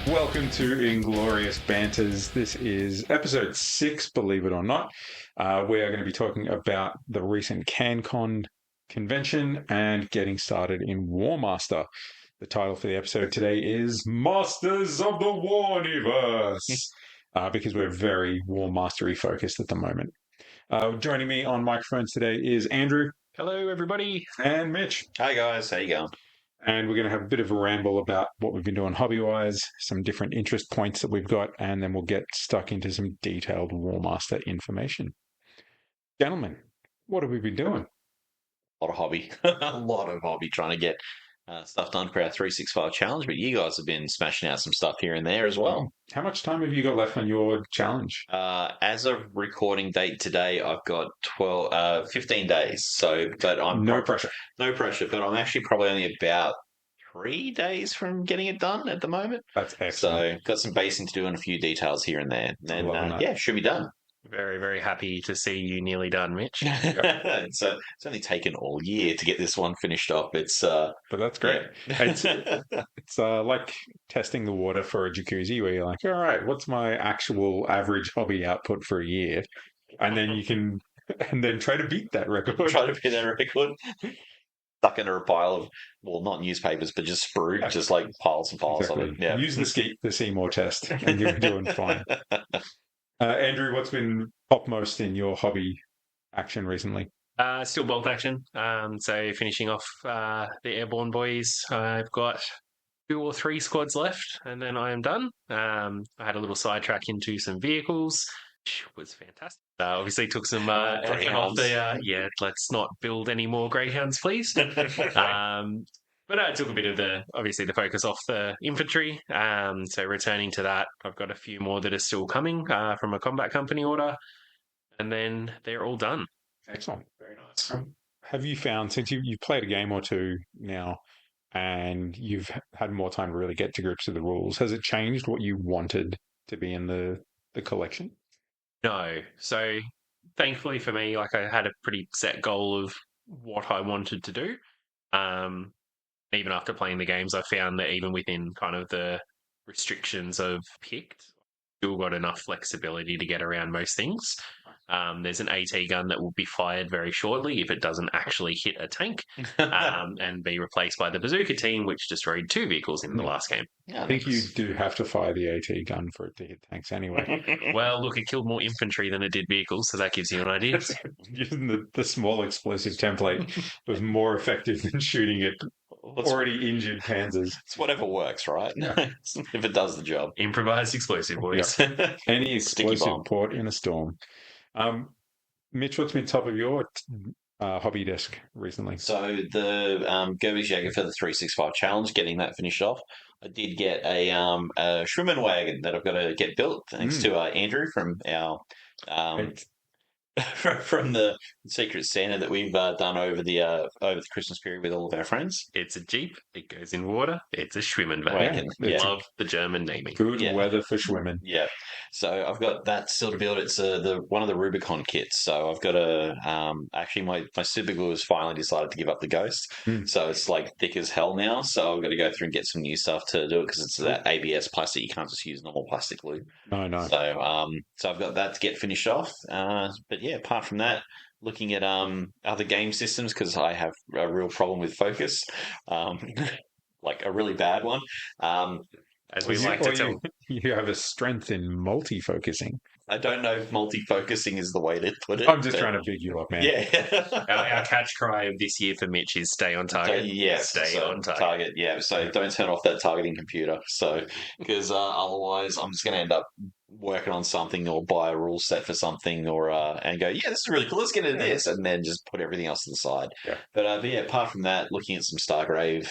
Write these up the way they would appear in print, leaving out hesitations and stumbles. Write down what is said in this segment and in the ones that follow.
Welcome to Inglorious Banters. This is episode 6, believe it or not. We are going to be talking about the recent CANCON convention and getting started in Warmaster. The title for the episode today is Masters of the Warniverse, because we're very Warmastery focused at the moment. Joining me on microphones today is Andrew. Hello, everybody. And Mitch. Hi, guys. How you going? And we're going to have a bit of a ramble about what we've been doing hobby-wise, some different interest points that we've got, and then we'll get stuck into some detailed Warmaster information. Gentlemen, what have we been doing? A lot of hobby. A lot of hobby trying to get stuff done for our 365 challenge, but you guys have been smashing out some stuff here and there as well. How much time have you got left on your challenge? As of recording date today, I've got 15 days. But I'm No pressure. No pressure, but I'm actually probably only about 3 days from getting it done at the moment. That's excellent. So got some basing to do and a few details here and there. And should be done. Very, very happy to see you nearly done, Mitch. It's only taken all year to get this one finished up. But that's great. Yeah. It's like testing the water for a jacuzzi, where you're like, all right, what's my actual average hobby output for a year? And then you can, and then try to beat that record. Try to beat that record. Stuck under a pile of, well, not newspapers, but just sprue, just like piles and piles of it. Yeah. Use the Seymour test, and you're doing fine. Andrew, what's been topmost in your hobby action recently? Still bolt action. So finishing off the Airborne boys. I've got 2 or 3 squads left, and then I am done. I had a little sidetrack into some vehicles, which was fantastic. Obviously took some effort off the, let's not build any more Greyhounds, please. But I took a bit of the focus off the infantry. So returning to that, I've got a few more that are still coming from a combat company order, and then they're all done. Excellent. Very nice. Have you found, since you've played a game or two now, and you've had more time to really get to grips with the rules, has it changed what you wanted to be in the collection? No. So thankfully for me, I had a pretty set goal of what I wanted to do. Even after playing the games, I found that even within kind of the restrictions I've picked, still got enough flexibility to get around most things. There's an AT gun that will be fired very shortly if it doesn't actually hit a tank and be replaced by the bazooka team, which destroyed 2 vehicles in the last game. Yeah, I think you do have to fire the AT gun for it to hit tanks anyway. Well, look, it killed more infantry than it did vehicles, so that gives you an idea. Using the small explosive template was more effective than shooting it already injured panzers. It's whatever works, right? Yeah. If it does the job. Improvised explosive, boys. Yeah. Any explosive port in a storm. Mitch, what's been top of your hobby desk recently? So the Gerbies Jäger for the 365 challenge, getting that finished off. I did get a Schwimmen wagon that I've got to get built, thanks to Andrew from our from the Secret Santa that we've done over the Christmas period with all of our friends. It's a Jeep. It goes in water. It's a Schwimmen wagon. Yeah. Love the German naming. Good weather for Schwimmen. Yeah. So I've got that still to build. It's one of the Rubicon kits. So I've got actually my super glue has finally decided to give up the ghost. So it's like thick as hell now. So I've got to go through and get some new stuff to do it because it's that ABS plastic. You can't just use normal plastic glue. No. So I've got that to get finished off. But yeah, apart from that, looking at other game systems because I have a real problem with focus, like a really bad one. As we like to tell, you have a strength in multi-focusing. I don't know if multi-focusing is the way to put it. I'm just trying to big you up, man. Yeah. our catch cry of this year for Mitch is stay on target. Stay on target. Yeah. So don't turn off that targeting computer. So because otherwise, I'm just going to end up working on something or buy a rule set for something or and go, yeah, this is really cool. Let's get into this, and then just put everything else to the side. Yeah. But yeah, apart from that, looking at some Stargrave,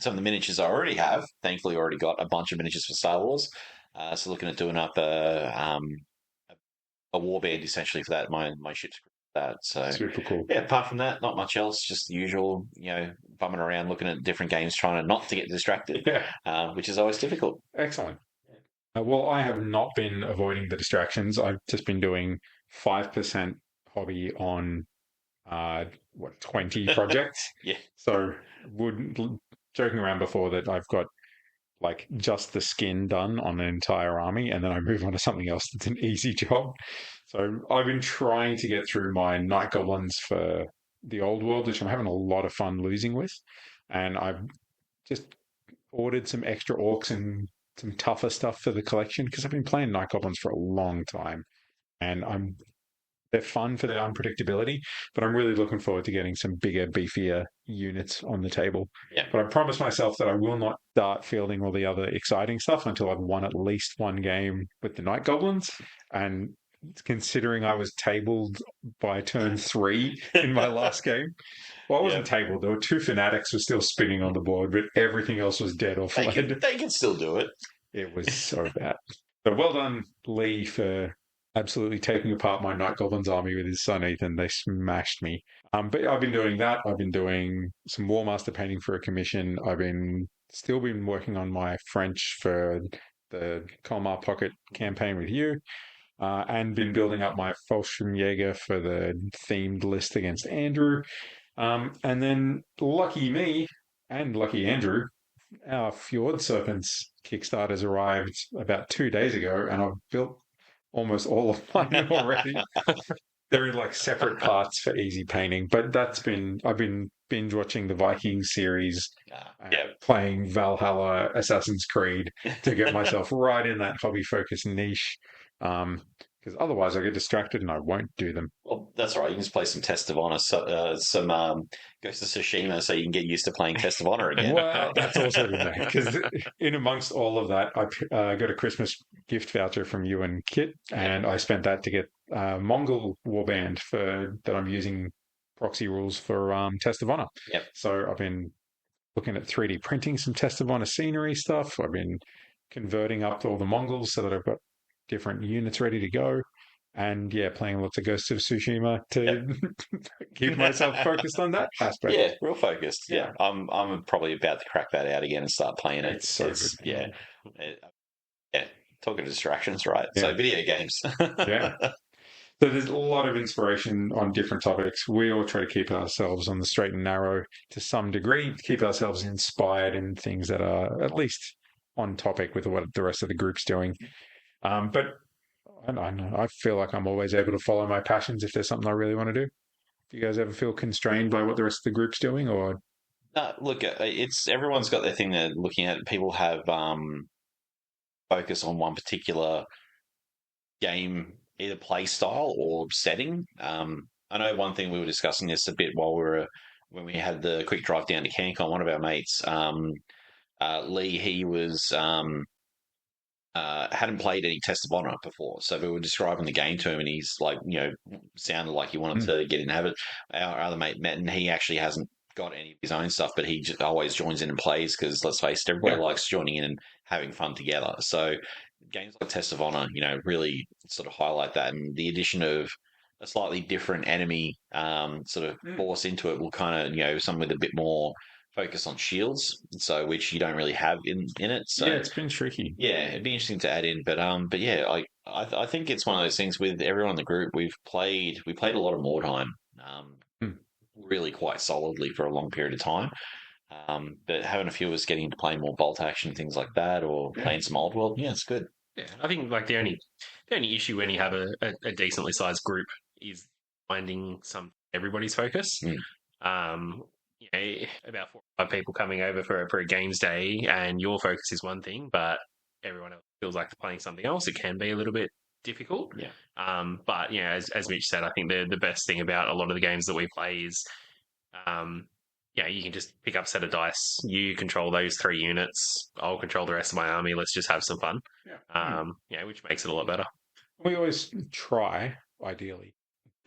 some of the miniatures I already have. Thankfully, already got a bunch of miniatures for Star Wars. So looking at doing up a warband essentially for that. My ship's that. So super cool. Yeah. Apart from that, not much else. Just the usual, bumming around, looking at different games, trying to not to get distracted. Which is always difficult. Excellent. Well, I have not been avoiding the distractions. I've just been doing 5% hobby on 20 projects. Yeah. So joking around before that, I've got like just the skin done on an entire army, and then I move on to something else that's an easy job. So I've been trying to get through my Night Goblins for the old world, which I'm having a lot of fun losing with. And I've just ordered some extra orcs and some tougher stuff for the collection because I've been playing Night Goblins for a long time. And they're fun for their unpredictability, but I'm really looking forward to getting some bigger, beefier units on the table. Yeah. But I promised myself that I will not start fielding all the other exciting stuff until I've won at least one game with the Night Goblins. And considering I was tabled by turn 3 in my last game, well, I wasn't tabled. There were 2 fanatics were still spinning on the board, but everything else was dead or fled. They can still do it. It was so bad. But well done, Lee, for absolutely taking apart my Night Goblins army with his son Ethan. They smashed me. But I've been doing that. I've been doing some Warmaster painting for a commission. I've still been working on my French for the Colmar Pocket campaign with you, and been building up my Fallschirmjäger for the themed list against Andrew. And then lucky me and lucky Andrew, our Fjord Serpents Kickstarter's arrived about 2 days ago, and I've built almost all of mine already. They're in like separate parts for easy painting, but I've been binge watching the Vikings series, playing Valhalla, Assassin's Creed to get myself right in that hobby focused niche. Because otherwise I get distracted and I won't do them. Well, that's all right. You can just play some Test of Honor, some Ghost of Tsushima, so you can get used to playing Test of Honor again. Well, that's also good, mate. Because in amongst all of that, I got a Christmas gift voucher from you and Kit, and I spent that to get Mongol Warband that I'm using proxy rules for Test of Honor. Yep. So I've been looking at 3D printing some Test of Honor scenery stuff. I've been converting up all the Mongols so that I've got different units ready to go, and playing lots of Ghosts of Tsushima to keep myself focused on that aspect. Yeah, real focused. Yeah, I'm probably about to crack that out again and start playing it. It's so good. Yeah. Talking distractions, right? Yeah. So video games. Yeah. So there's a lot of inspiration on different topics. We all try to keep ourselves on the straight and narrow to some degree, keep ourselves inspired in things that are at least on topic with what the rest of the group's doing. But I don't know. I feel like I'm always able to follow my passions if there's something I really want to do. Do you guys ever feel constrained by what the rest of the group's doing, or? Look, everyone's got their thing they're looking at. People have focus on one particular game, either play style or setting. I know one thing we were discussing this a bit when we had the quick drive down to CanCon. One of our mates, Lee, he was. Hadn't played any Test of Honor before, so we were describing the game to him, and he's like, sounded like he wanted to get in and have it. Our other mate met, and he actually hasn't got any of his own stuff, but he just always joins in and plays because, let's face it, everybody likes joining in and having fun together. So games like Test of Honor, really sort of highlight that, and the addition of a slightly different enemy sort of force into it will kind of, some with a bit more focus on shields, so which you don't really have in it. So it's been tricky. Yeah, it'd be interesting to add in, but I think it's one of those things with everyone in the group. We played a lot of Mordheim, really quite solidly for a long period of time. But having a few of us getting into playing more bolt action, things like that, or playing some old world, it's good. Yeah, I think like the only issue when you have a decently sized group is finding everybody's focus. About 4 or 5 people coming over for a games day, and your focus is one thing, but everyone else feels like they're playing something else. It can be a little bit difficult. Yeah. But as Mitch said, I think the best thing about a lot of the games that we play is, you can just pick up a set of dice. You control those 3 units. I'll control the rest of my army. Let's just have some fun. Which makes it a lot better. We always try, ideally,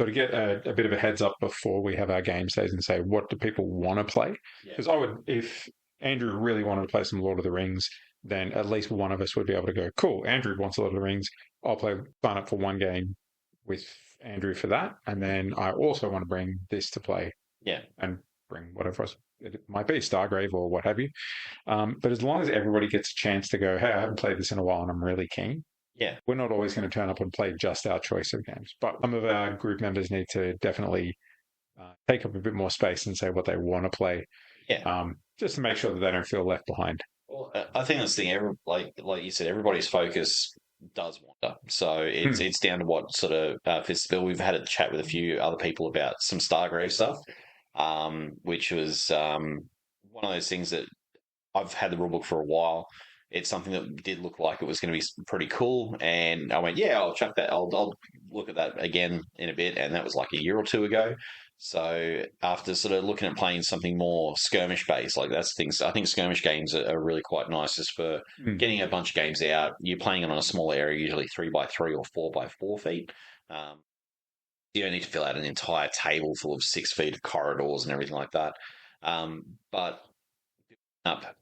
so to get a bit of a heads up before we have our game days and say, what do people want to play? Because if Andrew really wanted to play some Lord of the Rings, then at least one of us would be able to go, cool, Andrew wants Lord of the Rings. I'll sign up for one game with Andrew for that. And then I also want to bring this to play. Yeah. And bring whatever else it might be, Stargrave or what have you. But as long as everybody gets a chance to go, hey, I haven't played this in a while and I'm really keen. Yeah, we're not always going to turn up and play just our choice of games, but some of our group members need to definitely take up a bit more space and say what they want to play, just to make sure that they don't feel left behind. Well, I think that's the thing. Like you said, everybody's focus does wander. So it's down to what sort of fits the bill. We've had a chat with a few other people about some Stargrave stuff, which was one of those things that I've had the rulebook for a while. It's something that did look like it was going to be pretty cool, and I went, "Yeah, I'll chuck that. I'll look at that again in a bit." And that was like a year or two ago. So after sort of looking at playing something more skirmish based, like that's things. I think skirmish games are really quite nice, just for getting a bunch of games out. You're playing it on a small area, usually 3x3 or 4x4 feet. Um, you don't need to fill out an entire table full of 6 feet of corridors and everything like that. But up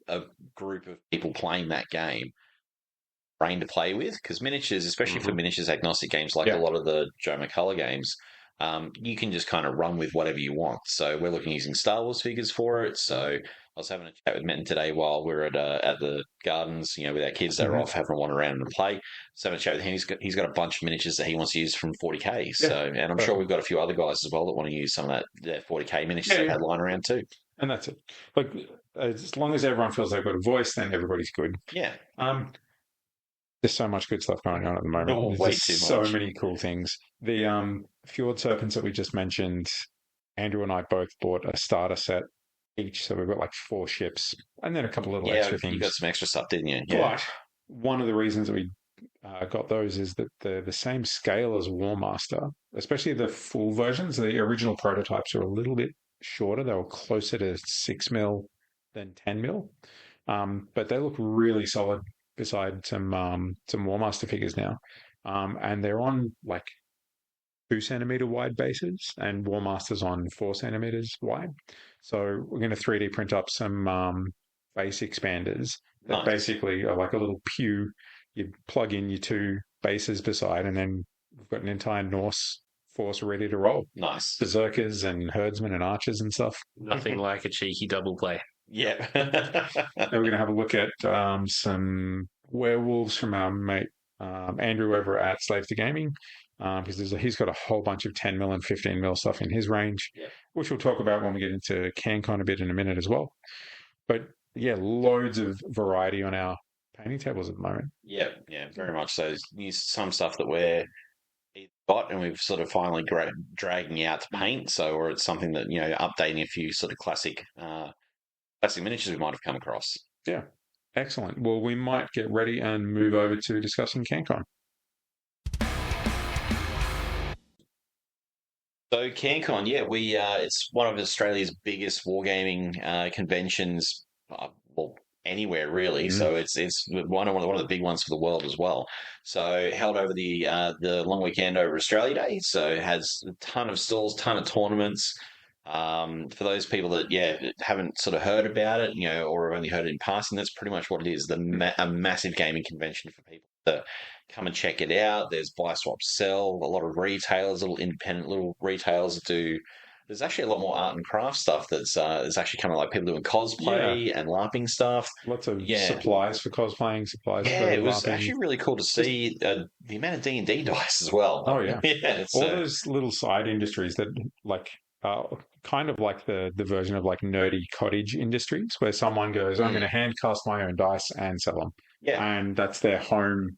a group of people playing that game, brain to play with, because miniatures, especially for miniatures agnostic games like a lot of the Joe McCullough games, you can just kind of run with whatever you want. So we're looking using Star Wars figures for it. So I was having a chat with Metten today while we were at the gardens, with our kids. They're off having a wander around and play. So having a chat with him. He's got a bunch of miniatures that he wants to use from 40k. So, and I'm sure we've got a few other guys as well that want to use some of that 40k miniatures they had lying around too. And that's it. Like, as long as everyone feels they've got a voice, then everybody's good. Yeah. There's so much good stuff going on at the moment. Way There's too so much. many cool things. The Fjord Serpents that we just mentioned, Andrew and I both bought a starter set each. So we've got like 4 ships and then a couple little extra things. You got some extra stuff, didn't you? Yeah. But one of the reasons that we got those is that they're the same scale as Warmaster, especially the full versions. The original prototypes are a little bit shorter. They were closer to 6mm than 10mm. But they look really solid beside some Warmaster figures now. And they're on like 2 centimeter wide bases, and Warmaster's on 4 centimeters wide. So we're going to 3D print up some base expanders that basically are like a little pew. You plug in your 2 bases beside, and then we've got an entire Norse force ready to roll. Nice. Berserkers and herdsmen and archers and stuff. Nothing like a cheeky double play. Yeah. We're going to have a look at some werewolves from our mate Andrew over at Slave to Gaming, because he's got a whole bunch of 10mm and 15mm stuff in his range, which we'll talk about when we get into CanCon a bit in a minute as well. But yeah, loads of variety on our painting tables at the moment. Yeah, very much so. There's some stuff that we're got and we've sort of finally dragging out to paint. So, or it's something that, updating a few sort of classic miniatures we might have come across. Yeah, excellent. Well, we might get ready and move over to discussing CanCon. So CanCon, it's one of Australia's biggest wargaming conventions. Anywhere really. So it's one of the big ones for the world as well. So held over the long weekend over Australia Day. So it has a ton of stalls, ton of tournaments. For those people that haven't sort of heard about it, or have only heard it in passing, that's pretty much what it is. A massive gaming convention for people to come and check it out. There's buy, swap, sell. A lot of retailers, little independent little retailers that do. There's actually a lot more art and craft stuff that's actually kind of like people doing cosplay and LARPing stuff. Lots of supplies for cosplaying, supplies for it was LARPing. actually really cool to see the amount of D&D dice as well. Oh, yeah. It's, all those little side industries that like kind of like the version of like nerdy cottage industries where someone goes, I'm going to hand cast my own dice and sell them. Yeah. And that's their home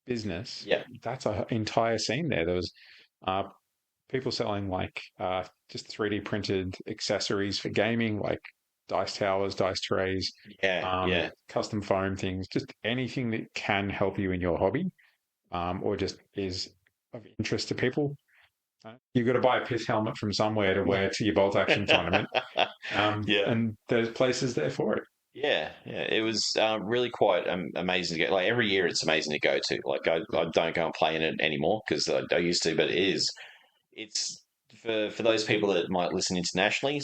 business. Yeah. That's an entire scene there. There was people selling like just 3D printed accessories for gaming, like dice towers, dice trays, custom foam things, just anything that can help you in your hobby, or just is of interest to people. You've got to buy a piss helmet from somewhere to wear to your bolt action tournament. And there's places there for it. Yeah. It was really quite amazing to go. Like every year, it's amazing to go to. Like I don't go and play in it anymore because I used to, but it is. It's for those people that might listen internationally.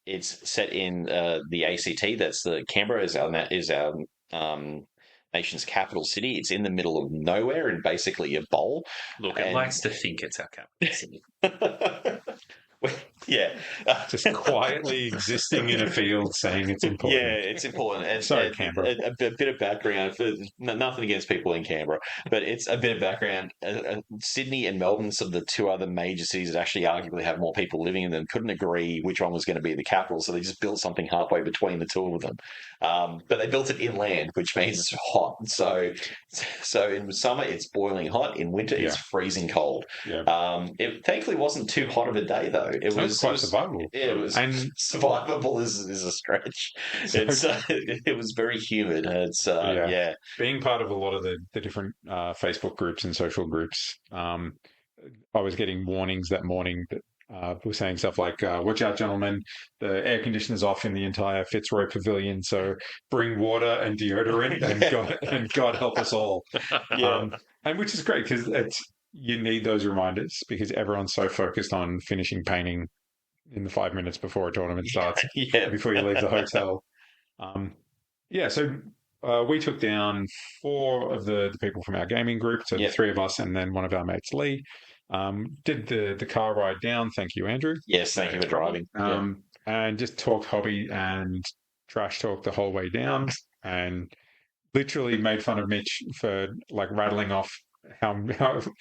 It's set in the ACT. That's the Canberra is our nation's capital city. It's in the middle of nowhere in basically a bowl. Look, it likes to think it's our capital city. Yeah. Just quietly existing in a field saying it's important. Yeah, it's important. And, Sorry, Canberra. A bit of background, for nothing against people in Canberra, but it's a bit of background. Sydney and Melbourne, sort of the two other major cities that actually arguably have more people living in them, couldn't agree which one was going to be the capital, so they just built something halfway between the two of them. But they built it inland, which means it's hot. So in summer, it's boiling hot. In winter, it's freezing cold. Yeah. It thankfully wasn't too hot of a day, though. It was quite survivable. Yeah, it was. And survivable is a stretch. It was very humid. It's being part of a lot of the different Facebook groups and social groups. I was getting warnings that morning that were saying stuff like, "Watch out, gentlemen! The air conditioner's off in the entire Fitzroy Pavilion, so bring water and deodorant, and God help us all." And which is great because you need those reminders because everyone's so focused on finishing painting in the 5 minutes before a tournament starts, before you leave the hotel. So we took down 4 of the people from our gaming group, so the 3 of us and then one of our mates, Lee. Did the car ride down. Thank you, Andrew. Yes, thank you for driving. And just talked hobby and trash talk the whole way down, and literally made fun of Mitch for like rattling off how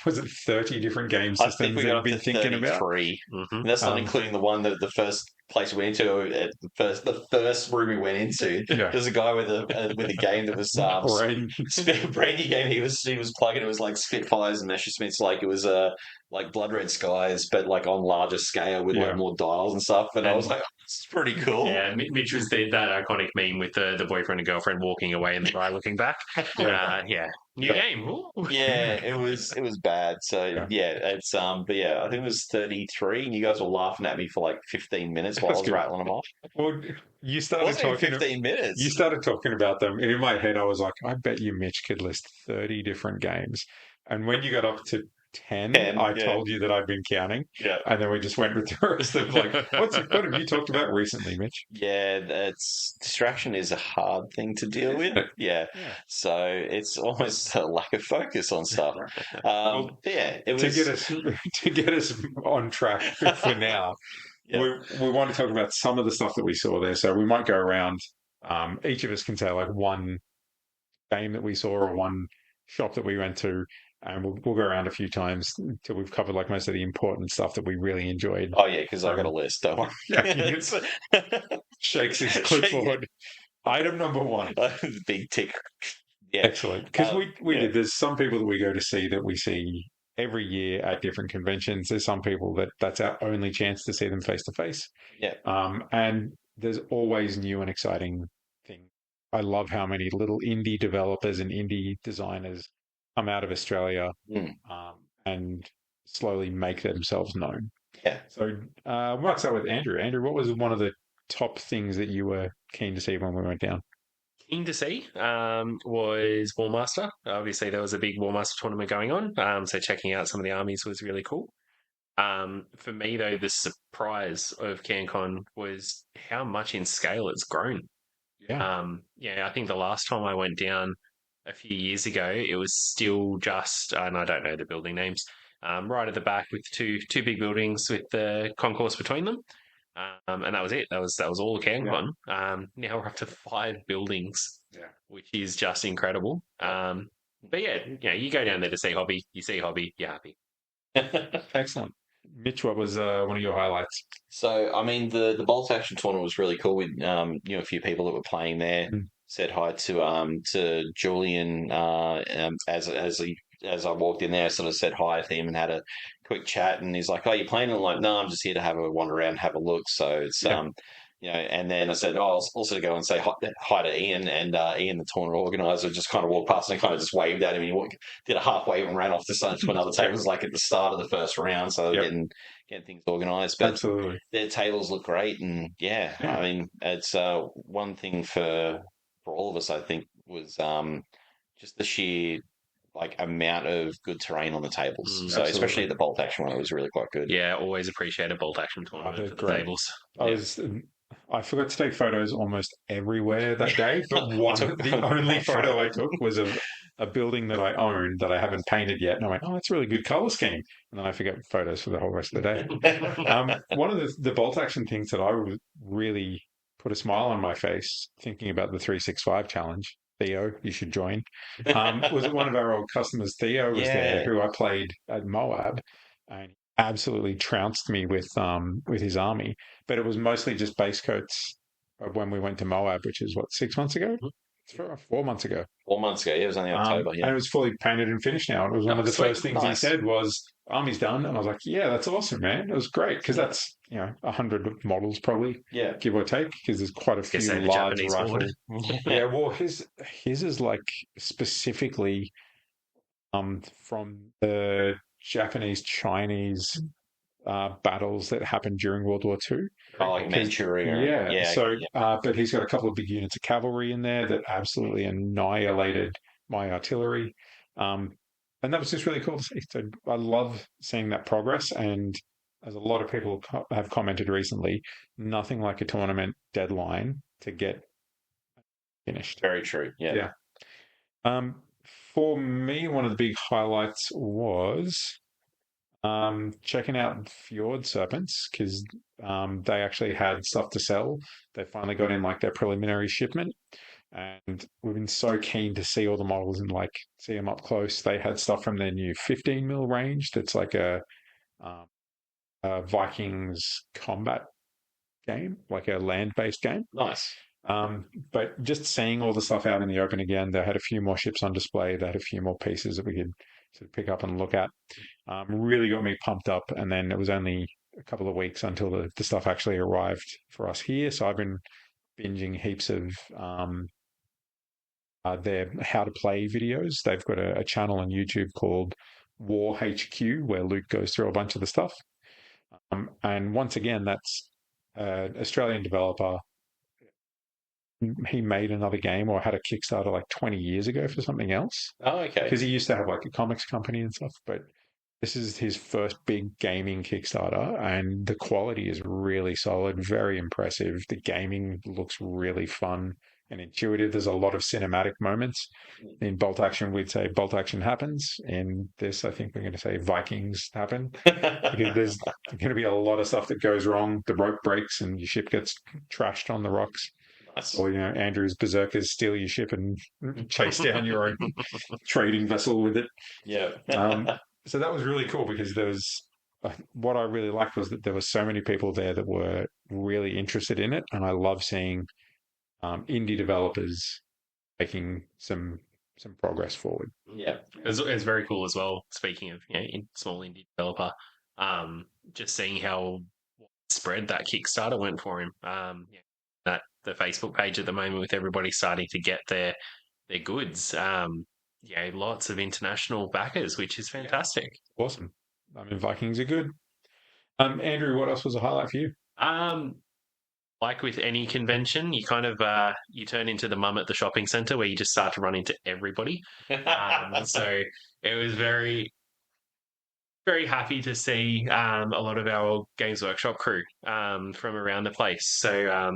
was it 30 different game systems that I've been thinking about. Mm-hmm. That's not including the one that the first place we went into, the first room we went into. There's a guy with a game that was Brandy game. He was plugging. It was like Spitfires and Messerschmitts. Like it was like Blood Red Skies, but like on larger scale with like more dials and stuff. And I was like, it's pretty cool. Yeah, Mitch was that iconic meme with the boyfriend and girlfriend walking away and the guy looking back. New game. Ooh. Yeah, it was bad. So it's but I think it was 33, and you guys were laughing at me for like 15 minutes while I was rattling them off. Well, you started talking 15 minutes. You started talking about them, and in my head, I was like, I bet you Mitch could list 30 different games. And when you got up to 10, I told you that I'd been counting. And then we just went with the rest of like, what have you talked about recently, Mitch? Yeah, distraction is a hard thing to deal with. So it's almost a lack of focus on stuff. It was to get us on track for now. We want to talk about some of the stuff that we saw there. So we might go around. Each of us can say like one game that we saw or one shop that we went to. And we'll go around a few times until we've covered like most of the important stuff that we really enjoyed. Oh yeah, because I got a list. Don't worry. Shakes his clipboard. Item number 1. Big tick. Yeah, excellent. Because we did. There's some people that we go to see that we see every year at different conventions. There's some people that's our only chance to see them face to face. And there's always new and exciting things. I love how many little indie developers and indie designers come out of Australia and slowly make themselves known. So we might start with Andrew. Andrew, what was one of the top things that you were keen to see when we went down? Keen to see was Warmaster. Obviously, there was a big Warmaster tournament going on, so checking out some of the armies was really cool. For me, though, the surprise of CanCon was how much in scale it's grown. I think the last time I went down a few years ago, it was still just, and I don't know the building names, right at the back with two big buildings with the concourse between them, and that was it. That was all the CanCon. Now we're up to 5 buildings, which is just incredible. But you go down there to see hobby, you see hobby, you're happy. Excellent. Mitch, what was one of your highlights? So, I mean, the Bolt Action tournament was really cool. We knew a few people that were playing there. Said hi to Julian as I walked in there. Sort of said hi to him and had a quick chat. And he's like, "Oh, you playing?" I'm like, "No, I'm just here to have a wander around, and have a look." So it's And then I said, I'll also go and say hi to Ian, and Ian, the tournament organizer, just kind of walked past and kind of just waved at him. And he did a half wave and ran off to another table. It was like at the start of the first round, so getting things organised. But absolutely, their tables look great, and I mean, it's one thing for all of us, I think, was just the sheer amount of good terrain on the tables. So especially the Bolt Action one, it was really quite good. Yeah, always appreciate a Bolt Action tournament for the tables. I forgot to take photos almost everywhere that day, but the only photo I took was of a building that I own that I haven't painted yet. And I went, oh, that's a really good color scheme. And then I forget photos for the whole rest of the day. One of the bolt action things that I would really put a smile on my face thinking about the 365 challenge. Theo, you should join. Was it one of our old customers? Theo was there, who I played at Moab, and absolutely trounced me with his army. But it was mostly just base coats of when we went to Moab, which is what, 6 months ago? It's 4 months ago. 4 months ago, yeah, it was only October. And it was fully painted and finished now. It was one of the first things he said was, army's done. And I was like, yeah, that's awesome, man. It was great because that's, 100 models probably, give or take, because there's quite a few large rifles. Yeah, well, his is like specifically from the Japanese-Chinese battles that happened during World War II. Oh, like Manchuria. Yeah. So, but he's got a couple of big units of cavalry in there that absolutely annihilated my artillery. And that was just really cool to see. So I love seeing that progress. And as a lot of people have commented recently, nothing like a tournament deadline to get finished. Very true. Yeah. For me, one of the big highlights was checking out Fjord Serpents because they actually had stuff to sell. They finally got in like their preliminary shipment, and we've been so keen to see all the models and like see them up close. They had stuff from their new 15 mil range that's like a Vikings combat game, like a land-based game. Nice. But just seeing all the stuff out in the open again, they had a few more ships on display. They had a few more pieces that we could sort of pick up and look at. Really got me pumped up. And then it was only a couple of weeks until the stuff actually arrived for us here. So I've been binging heaps of their how to play videos. They've got a channel on YouTube called War HQ where Luke goes through a bunch of the stuff. And once again, that's an Australian developer. He made another game or had a Kickstarter like 20 years ago for something else. Oh, okay. Because he used to have like a comics company and stuff, but this is his first big gaming Kickstarter and the quality is really solid, very impressive. The gaming looks really fun and intuitive. There's a lot of cinematic moments. In Bolt Action, we'd say Bolt Action happens. In this, I think we're going to say Vikings happen. Because there's going to be a lot of stuff that goes wrong. The rope breaks and your ship gets trashed on the rocks. Or, Andrew's berserkers steal your ship and chase down your own trading vessel with it. Yeah. So that was really cool because there was, what I really liked was that there were so many people there that were really interested in it. And I love seeing indie developers making some progress forward. Yeah. It's very cool as well. Speaking of, small indie developer, just seeing how spread that Kickstarter went for him. The Facebook page at the moment with everybody starting to get their goods. Lots of international backers, which is fantastic. Awesome. I mean, Vikings are good. Andrew, what else was a highlight for you? Like with any convention, you kind of you turn into the mum at the shopping centre where you just start to run into everybody. So it was very, very happy to see a lot of our Games Workshop crew from around the place. So,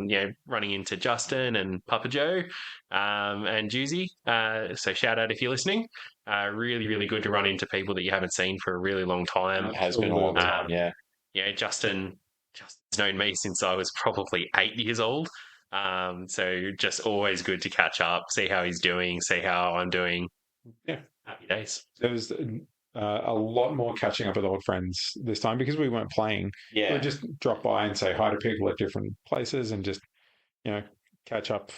running into Justin and Papa Joe and Juicy. So shout out if you're listening. Really, really good to run into people that you haven't seen for a really long time. It has been a long time, yeah. Justin's known me since I was probably 8 years old. So just always good to catch up, see how he's doing, see how I'm doing. Yeah. Happy days. There was a lot more catching up with old friends this time because we weren't playing. Yeah. We just drop by and say hi to people at different places and just, catch up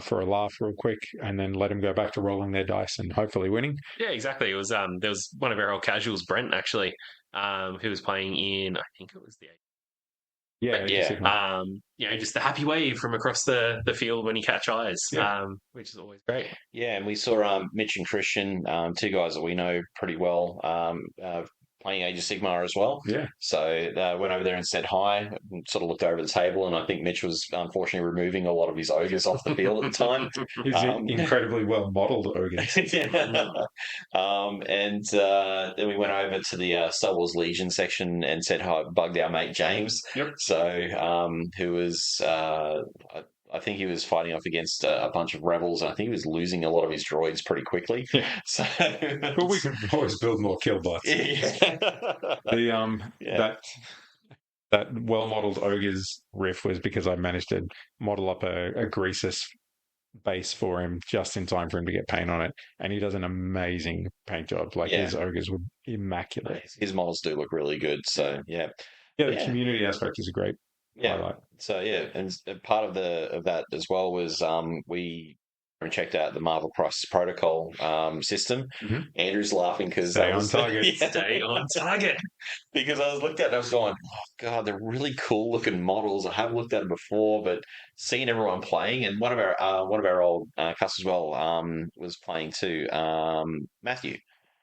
for a laugh real quick and then let them go back to rolling their dice and hopefully winning. Yeah, exactly. It was there was one of our old casuals, Brent, actually, who was playing in, I think it was the just the happy wave from across the field when you catch eyes, which is always great. Yeah, and we saw Mitch and Christian, two guys that we know pretty well, playing Age of Sigmar as well. Yeah. So went over there and said hi, and sort of looked over the table, and I think Mitch was unfortunately removing a lot of his ogres off the field at the time. He's incredibly well modelled ogres. Yeah. And then we went over to the Star Wars Legion section and said hi, bugged our mate James. Yep. So who was I think he was fighting off against a bunch of rebels, and I think he was losing a lot of his droids pretty quickly. Yeah. So, but we can always build more killbots. Yeah. That well-modelled ogres riff was because I managed to model up a Greasus base for him just in time for him to get paint on it, and he does an amazing paint job. Like his ogres were immaculate. His models do look really good. So the community aspect is a great highlight. So and part of that as well was we checked out the Marvel Crisis Protocol system. Mm-hmm. Andrew's laughing because stay on target. Stay on target. Because I was looked at and I was going, oh god, they're really cool looking models. I haven't looked at them before, but seeing everyone playing, and one of our old customers as well was playing too. Matthew.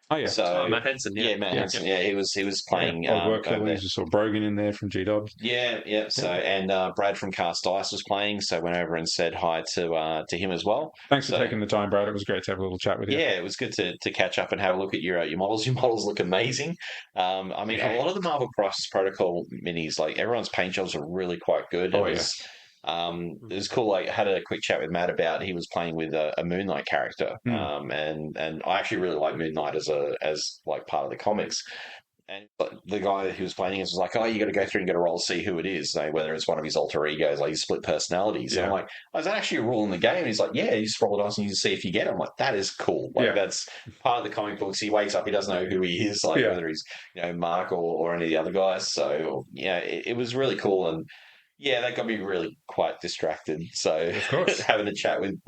Oh yeah, so Matt Henson. Matt Henson. Yeah, he was playing. Work colleagues. You saw Brogan in there from G-Dubs. Yeah. So and Brad from Cast Dice was playing, so went over and said hi to him as well. Thanks for taking the time, Brad. It was great to have a little chat with you. Yeah, it was good to catch up and have a look at your models. Your models look amazing. I mean, a lot of the Marvel Crisis Protocol minis, like everyone's paint jobs are really quite good. It was cool. I had a quick chat with Matt about he was playing with a Moon Knight character, and I actually really like Moon Knight as like part of the comics. And the guy who was playing against was like, "Oh, you got to go through and get a roll, see who it is, whether it's one of his alter egos, like his split personalities." Yeah. And I'm like, "Oh, is that actually a rule in the game?" And he's like, "Yeah, you just roll the dice and you see if you get it." I'm like, "That is cool. Like that's part of the comic books." He wakes up, he doesn't know who he is, like whether he's Mark or any of the other guys. So it was really cool. And yeah, that got me really quite distracted. So of course, having a chat with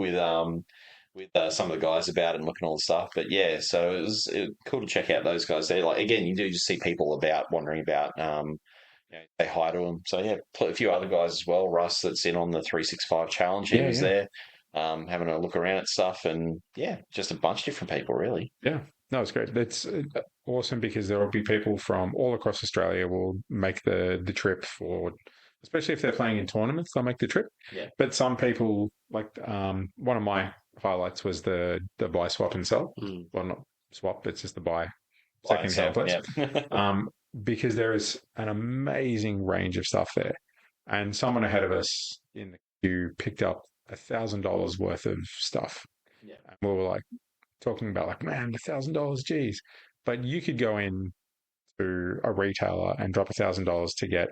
some of the guys about it and looking at all the stuff. But yeah, so it was cool to check out those guys. They like, again, you do just see people wandering about. Say hi to them. So yeah, a few other guys as well. Russ, that's in on the 365 challenge. He was there, having a look around at stuff, and just a bunch of different people really. Yeah. No, it's great. That's awesome because there will be people from all across Australia will make the trip for. Especially if they're playing in tournaments, they'll make the trip. Yeah. But some people, like one of my highlights was the buy, swap, and sell. Well, not swap, it's just the buy second-hand place. Yeah. Because there is an amazing range of stuff there. And someone ahead of us in the queue picked up $1,000 worth of stuff. Yeah. And we were like talking about like, man, $1,000, geez. But you could go in to a retailer and drop $1,000 to get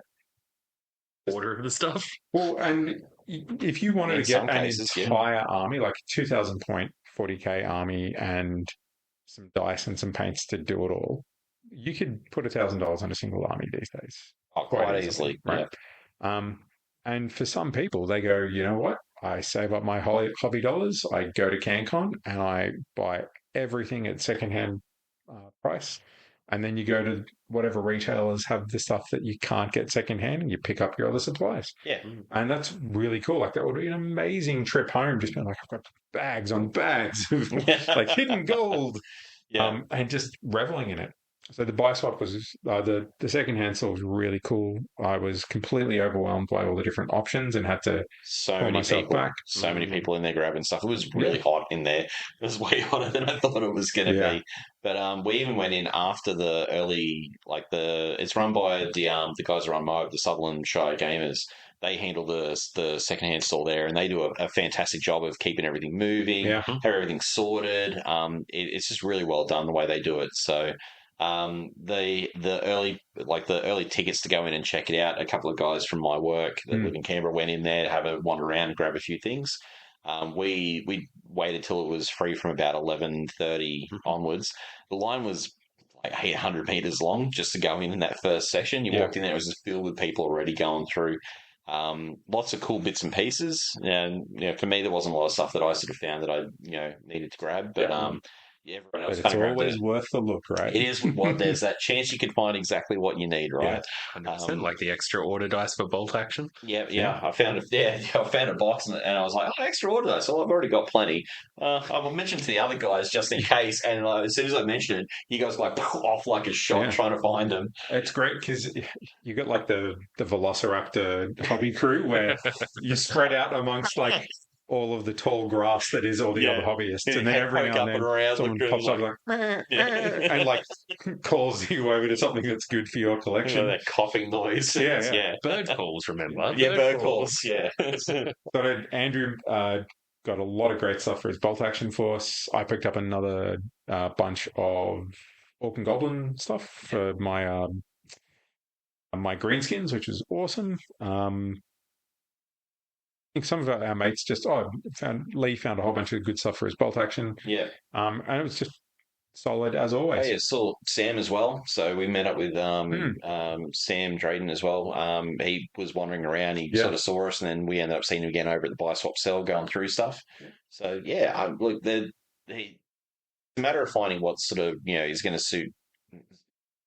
order the stuff. Well, and if you wanted to get an entire army, like 2,000 point 40k army and some dice and some paints to do it all, you could put $1,000 on a single army these days. Quite easily, right? Yeah. And for some people, they go, you know what? I save up my hobby dollars, I go to CanCon and I buy everything at secondhand price. And then you go to whatever retailers have the stuff that you can't get secondhand and you pick up your other supplies. Yeah. And that's really cool. Like that would be an amazing trip home, just being like, I've got bags on bags of like hidden gold. And just reveling in it. So the buy swap was the secondhand store was really cool. I was completely overwhelmed by all the different options and had to pull myself back. So many people in there grabbing stuff. It was really hot in there. It was way hotter than I thought it was going to be. But we even went in after the early, it's run by the guys who run Moab, the Sutherland Shire Gamers. They handle the secondhand store there, and they do a fantastic job of keeping everything moving, have everything sorted. It's just really well done the way they do it. So. The early tickets to go in and check it out. A couple of guys from my work that live in Canberra went in there to have a wander around and grab a few things. We waited till it was free from about 11:30 onwards. The line was like 800 meters long just to go in that first session. You walked in there, it was just filled with people already going through. Lots of cool bits and pieces. And for me, there wasn't a lot of stuff that I sort of found that I needed to grab, but. everyone But else it's kind of grabbed always it. worth the look, right? It is. Well, there's that chance you could find exactly what you need, right? 100%, like the extra order dice for bolt action. Yeah. I found it. Yeah, I found a box and I was like, oh, extra order dice. So I've already got plenty. I'll mention to the other guys just in case. And as soon as I mentioned it, you guys like off like a shot trying to find them. It's great because you got like the Velociraptor hobby crew where you spread out amongst like all of the tall grass that is all the other hobbyists, and then every now and then someone pops up like and like calls you over to something that's good for your collection. That coughing noise. Yeah. Bird calls, remember? Yeah, bird calls. Yeah. So Andrew got a lot of great stuff for his bolt action force. I picked up another bunch of Orc and Goblin stuff for my my greenskins, which was awesome. I think some of our mates just Lee found a whole bunch of good stuff for his bolt action. Yeah. And it was just solid as always. Oh, yeah, saw Sam as well. So we met up with Sam Drayden as well. He was wandering around. He sort of saw us, and then we ended up seeing him again over at the buy swap sell, going through stuff. So yeah, look, it's a matter of finding what sort of is going to suit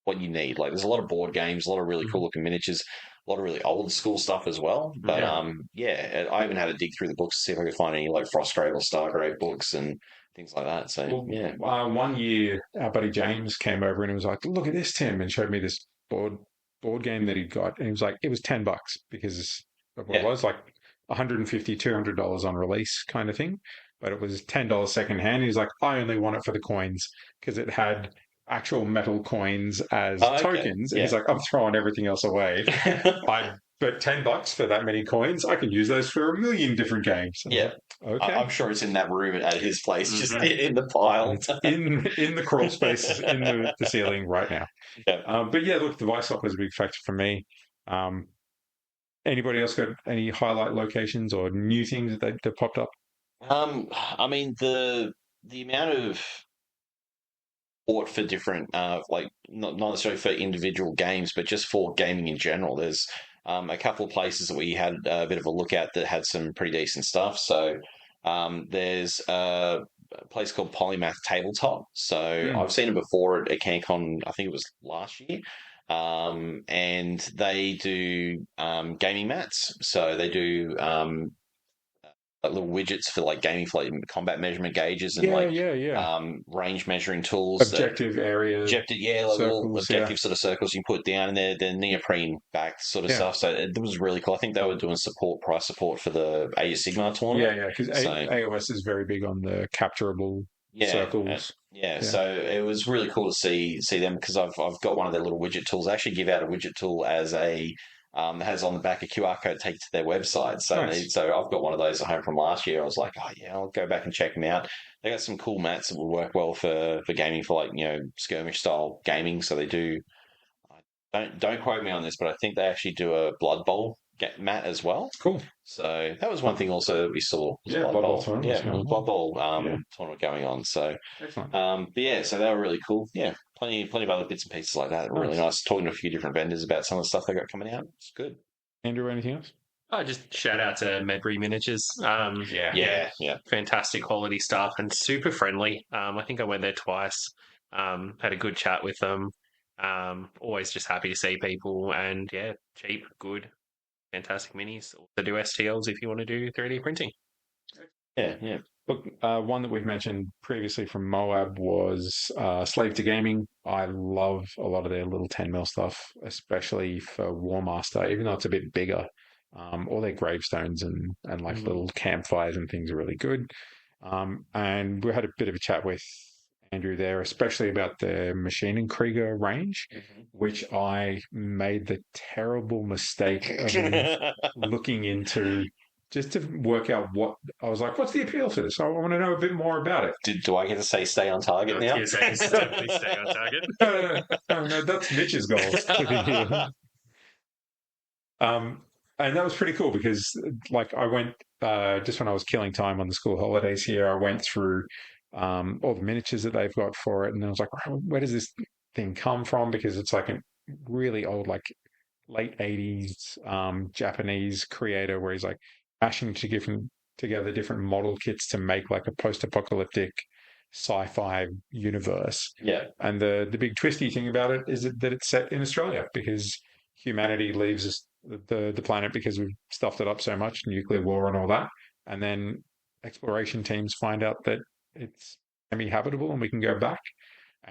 what you need. Like, there's a lot of board games, a lot of really cool looking miniatures, a lot of really old school stuff as well. But I even had to dig through the books to see if I could find any like Frostgrave or Stargrave books and things like that. So one year our buddy James came over and he was like, "Look at this, Tim," and showed me this board game that he'd got, and he was like, it was $10 because of what it was, like $150, $200 on release kind of thing, but it was $10 secondhand. He's like, I only want it for the coins because it had actual metal coins as tokens. And he's like, I'm throwing everything else away. But $10 for that many coins, I can use those for a million different games. Yeah. Okay. I'm sure it's in that room at his place, just in the pile. in the crawl space in the ceiling right now. Yeah. But yeah, look, the Vice Swap was a big factor for me. Anybody else got any highlight locations or new things that popped up? I mean, the amount of support for different, like not necessarily for individual games, but just for gaming in general. There's a couple of places that we had a bit of a look at that had some pretty decent stuff. So there's a place called Polymath Tabletop. So I've seen it before at CANCON, I think it was last year. And they do gaming mats. So they do little widgets for like gaming, for like combat measurement gauges and range measuring tools, objective areas, like little objective sort of circles you put down, and they're neoprene backed sort of stuff. So it was really cool. I think they were doing price support for the Age of Sigmar tournament. Because AOS is very big on the capturable circles. So it was really cool to see them, because I've got one of their little widget tools. I actually give out a widget tool as a that has on the back a QR code to take to their website. So so I've got one of those at home from last year. I was like, I'll go back and check them out. They got some cool mats that will work well for gaming, for like skirmish style gaming. So they do. Don't quote me on this, but I think they actually do a Blood Bowl mat as well. Cool. So that was one thing also that we saw. Blood Bowl tournament. Blood Bowl tournament going on. So excellent. But so they were really cool. Yeah. Plenty of other bits and pieces like that. Really nice. Talking to a few different vendors about some of the stuff they got coming out. It's good. Andrew, anything else? Just shout out to Medbury Miniatures. Fantastic quality stuff and super friendly. I think I went there twice. Had a good chat with them. Always just happy to see people, and cheap, good, fantastic minis. Also do STLs if you want to do 3D printing. Yeah. Look, one that we've mentioned previously from Moab was Slave to Gaming. I love a lot of their little 10mm stuff, especially for Warmaster, even though it's a bit bigger. All their gravestones and like little campfires and things are really good. And we had a bit of a chat with Andrew there, especially about the Machine and Krieger range, which I made the terrible mistake of looking into just to work out what I was like. What's the appeal for this? I want to know a bit more about it. Do I get to say stay on target now? Definitely stay on target. No, that's Mitch's goals. And that was pretty cool because, like, I went just when I was killing time on the school holidays here. I went through all the miniatures that they've got for it, and I was like, where does this thing come from? Because it's like a really old, like late 80s Japanese creator where he's like mashing together different model kits to make like a post-apocalyptic sci-fi universe. Yeah. And the big twisty thing about it is that it's set in Australia because humanity leaves the planet because we've stuffed it up so much, nuclear war and all that. And then exploration teams find out that it's semi-habitable and we can go back.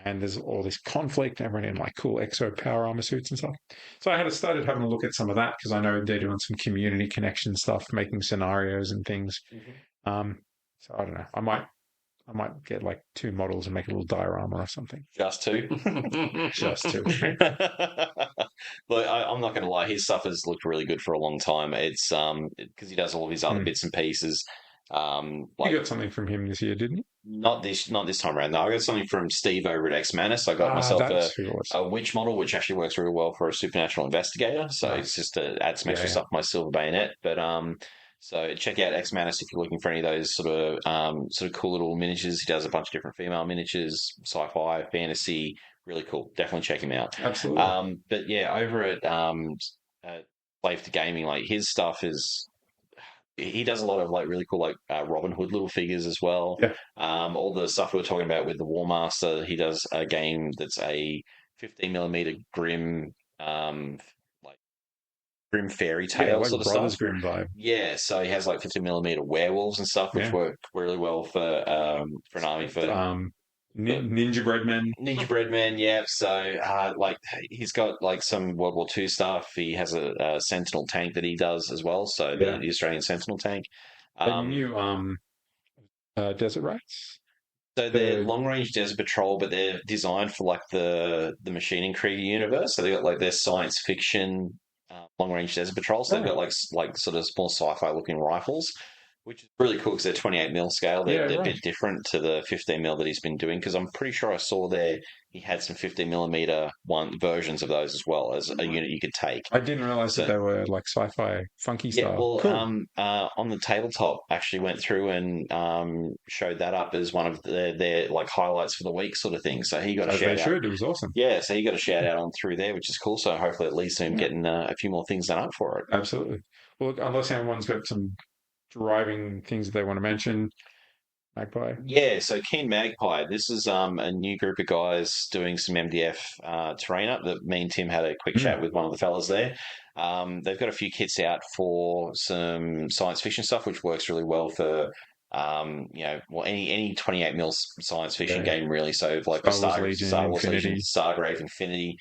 And there's all this conflict, everyone in like cool exo power armor suits and stuff. So I started having a look at some of that because I know they're doing some community connection stuff, making scenarios and things. So I don't know. I might get like 2 models and make a little diorama or something. Just 2? Just 2. Look, I'm not going to lie. His stuff has looked really good for a long time. It's because he does all of his other bits and pieces. You got something from him this year, didn't you? Not this time around. No, I got something from Steve over at X Manus. I got myself a witch model, which actually works really well for a supernatural investigator. So it's just to add some extra stuff to my silver bayonet. But so check out X Manus if you're looking for any of those sort of cool little miniatures. He does a bunch of different female miniatures, sci-fi, fantasy. Really cool. Definitely check him out. Absolutely. But yeah, over at Slave to Gaming, like his stuff is. He does a lot of like really cool like Robin Hood little figures as well. Yeah. All the stuff we were talking about with the Warmaster. He does a game that's a 15mm Grim Grim fairy tale like sort of Brothers stuff. Grim vibe. Yeah, so he has like 15mm werewolves and stuff, which work really well for an army for Ninja Breadmen. Ninja Breadmen, yeah. So, like, he's got like some World War II stuff. He has a Sentinel tank that he does as well. So the Australian Sentinel tank. The new Desert Rats. So they're long range desert patrol, but they're designed for like the Machining Krieger universe. So they got like their science fiction long range desert patrol. So they've got like sort of more sci-fi looking rifles, which is really cool because they're 28mm scale. They're a bit different to the 15mm that he's been doing because I'm pretty sure I saw there he had some 15mm versions of those as well as a unit you could take. I didn't realize that they were like sci-fi funky style. Yeah, well, cool. On the tabletop, actually went through and showed that up as one of their like highlights for the week sort of thing. So he got a shout out. They should. It was awesome. Yeah, so he got a shout out on through there, which is cool. So hopefully it leads to him getting a few more things done up for it. Absolutely. Well, unless anyone's got some driving things that they want to mention. Magpie. Yeah, so Keen Magpie. This is a new group of guys doing some MDF terrain up that me and Tim had a quick chat with one of the fellas there. They've got a few kits out for some science fiction stuff, which works really well for any 28mm science fiction game really. So like Star Wars Legion, Stargrave, Infinity,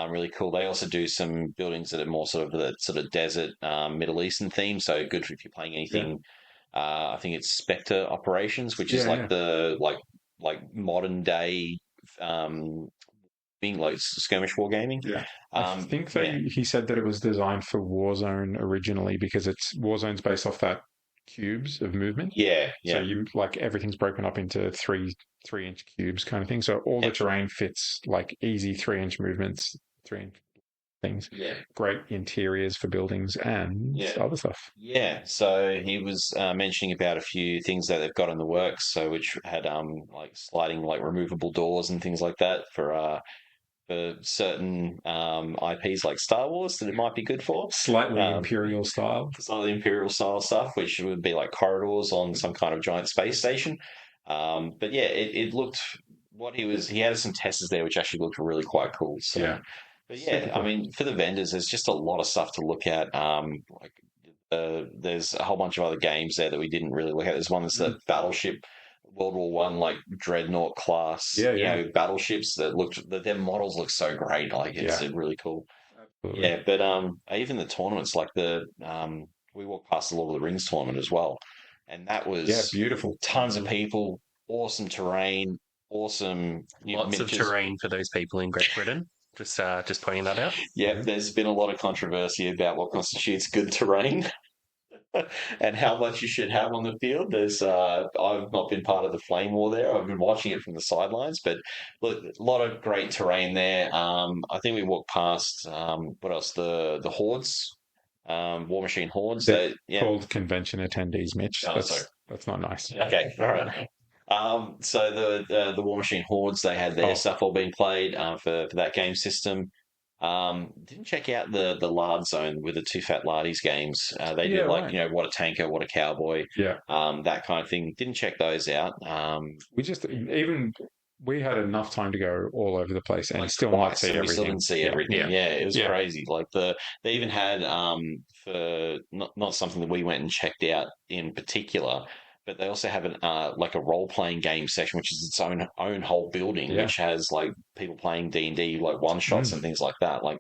really cool. They also do some buildings that are more sort of the desert Middle Eastern theme. So good if you're playing anything. I think it's Spectre Operations, which is the modern day being like skirmish wargaming. Yeah. I think he said that it was designed for Warzone originally because Warzone's based off that cubes of movement. Yeah. So you like everything's broken up into 3-inch cubes kind of thing. So all the terrain fits like easy 3-inch movements, 3-inch things. Yeah. Great interiors for buildings and other stuff. Yeah. So he was mentioning about a few things that they've got in the works. So which had like sliding like removable doors and things like that for certain IPs like Star Wars that it might be good for. Slightly Imperial style. Slightly Imperial style stuff, which would be like corridors on some kind of giant space station. But yeah, it looked he had some testers there which actually looked really quite cool. So yeah. But yeah, I mean, for the vendors, there's just a lot of stuff to look at. There's a whole bunch of other games there that we didn't really look at. There's one that's the Battleship World War One, like Dreadnought class, battleships that their models look so great. Like it's really cool. Absolutely. Yeah, but even the tournaments, like we walked past the Lord of the Rings tournament as well, and that was beautiful. Tons of people, awesome terrain, awesome lots of terrain for those people in Great Britain. Just pointing that out. Yeah, there's been a lot of controversy about what constitutes good terrain and how much you should have on the field. I've not been part of the flame war there. I've been watching it from the sidelines, but look, a lot of great terrain there. I think we walked past what else? The Hordes, War Machine Hordes. Called convention attendees, Mitch. That's not nice. Okay, all right. So the War Machine Hordes, they had their stuff all being played for that game system. Didn't check out the Lard Zone with the Two Fat Lardies games. They did right. What a Tanker, What a Cowboy, Yeah. that kind of thing. Didn't check those out. We had enough time to go all over the place and Like still not twice, see and we still everything. didn't see everything. Yeah, it was crazy. Like they even had for not something that we went and checked out in particular, but they also have an like a role playing game section, which is its own whole building, which has like people playing D&D, like one shots and things like that. Like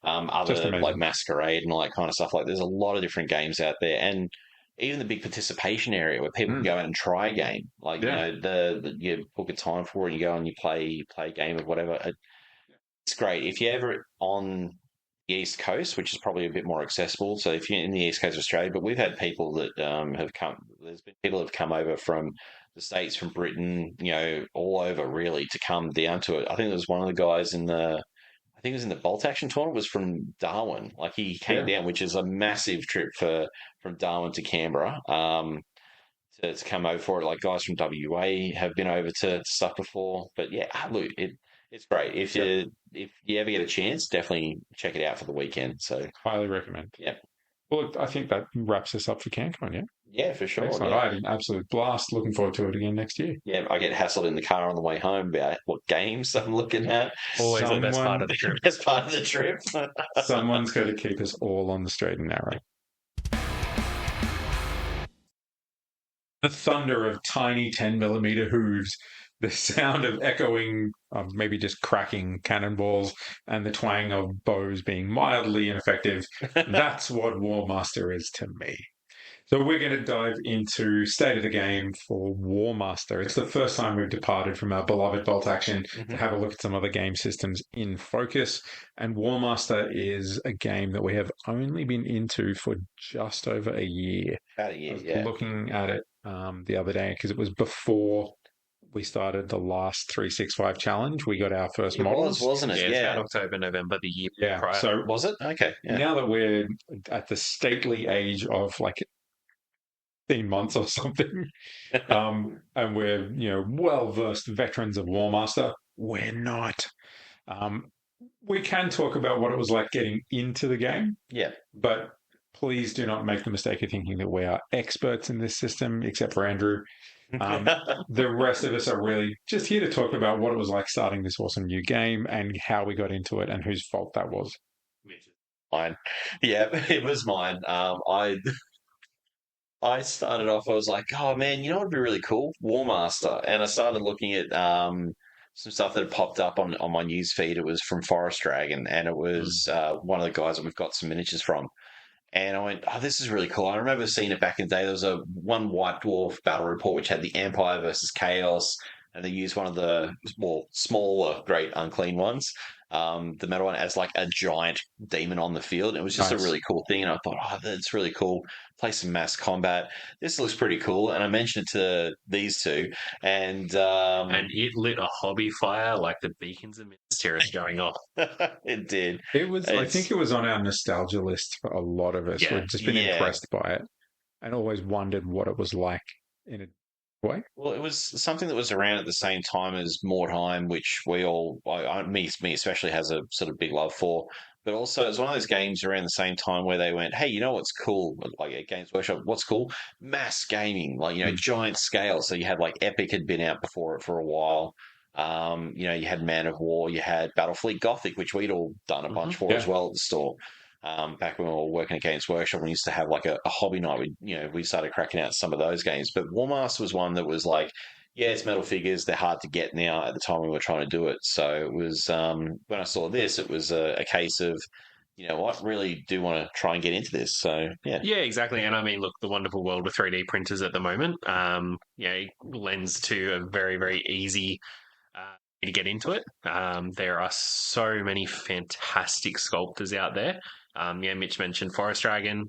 other like Masquerade and all that kind of stuff. Like there's a lot of different games out there, and even the big participation area where people can go out and try a game. Like you book a time for it, and you go and you play a game of whatever. It's great if you're ever on the East Coast, which is probably a bit more accessible. So if you're in the East Coast of Australia, but we've had people that have come. There's been people that have come over from the States, from Britain, all over really to come down to it. I think there was one of the guys I think it was in the Bolt Action tournament, was from Darwin. Like he came down, which is a massive trip from Darwin to Canberra. To come over for it. Like guys from WA have been over to stuff before. But yeah, look, it's great. If you ever get a chance, definitely check it out for the weekend. So highly recommend. Yeah. Well, I think that wraps us up for CanCon, yeah? Yeah, for sure. Excellent. Yeah. I had an absolute blast. Looking forward to it again next year. Yeah, I get hassled in the car on the way home about what games I'm looking at. Always the best part of the trip. Best part of the trip. Someone's got to keep us all on the straight and narrow. The thunder of tiny 10mm hooves, the sound of echoing, maybe just cracking cannonballs, and the twang of bows being mildly ineffective. That's what Warmaster is to me. So we're going to dive into State of the Game for Warmaster. It's the first time we've departed from our beloved Bolt Action to have a look at some other game systems in focus. And Warmaster is a game that we have only been into for just over a year. About a year, I was looking at it the other day because it was before we started the last 365 challenge. We got our first models. Wasn't it? Yeah, it's October, November, the year prior. So was it? Okay. Yeah. Now that we're at the stately age of like 15 months or something, and we're well-versed veterans of Warmaster, we're not. We can talk about what it was like getting into the game. Yeah. But please do not make the mistake of thinking that we are experts in this system, except for Andrew. The rest of us are really just here to talk about what it was like starting this awesome new game and how we got into it and whose fault that was. Mine. Yeah, it was mine. I started off, I was like, oh man, you know what would be really cool? Warmaster. And I started looking at some stuff that had popped up on my news feed. It was from Forest Dragon, and it was one of the guys that we've got some miniatures from. And I went, oh, this is really cool. I remember seeing it back in the day. There was one White Dwarf battle report which had the Empire versus Chaos, and they used one of the smaller, great unclean ones, the metal one, as like a giant demon on the field. It was just a really cool thing, and I thought, oh, that's really cool. Play some mass combat. This looks pretty cool. And I mentioned it to these two, and it lit a hobby fire like the beacons of Minas Tirith going off. It did. It was. I think it was on our nostalgia list for a lot of us. Yeah. We've just been impressed by it and always wondered what it was like in a way. Well, it was something that was around at the same time as Mordheim, which we all, me especially, has a sort of big love for. But also, it's one of those games around the same time where they went, hey, you know what's cool? Like at Games Workshop, what's cool? Mass gaming, like, giant scale. So you had like Epic had been out before it for a while. You had Man of War, you had Battlefleet Gothic, which we'd all done a bunch for as well at the store. Back when we were working at Games Workshop, we used to have like a hobby night. We started cracking out some of those games. But Warmaster was one that was like, yeah, it's metal figures. They're hard to get now at the time we were trying to do it. So it was, when I saw this, it was a case of, you know what, really do want to try and get into this. So, yeah. Yeah, exactly. And I mean, look, the wonderful world of 3D printers at the moment, it lends to a very, very easy to get into it. There are so many fantastic sculptors out there. Mitch mentioned Forest Dragon.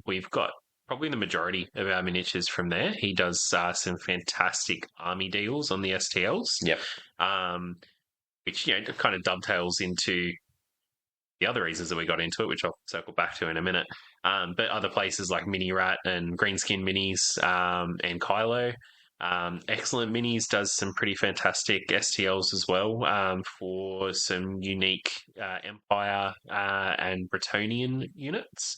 We've got probably the majority of our miniatures from there. He does some fantastic army deals on the STLs. Yep. Which kind of dovetails into the other reasons that we got into it, which I'll circle back to in a minute. But other places like Mini Rat and Greenskin Minis and Kylo. Excellent Minis does some pretty fantastic STLs as well, for some unique Empire and Bretonian units.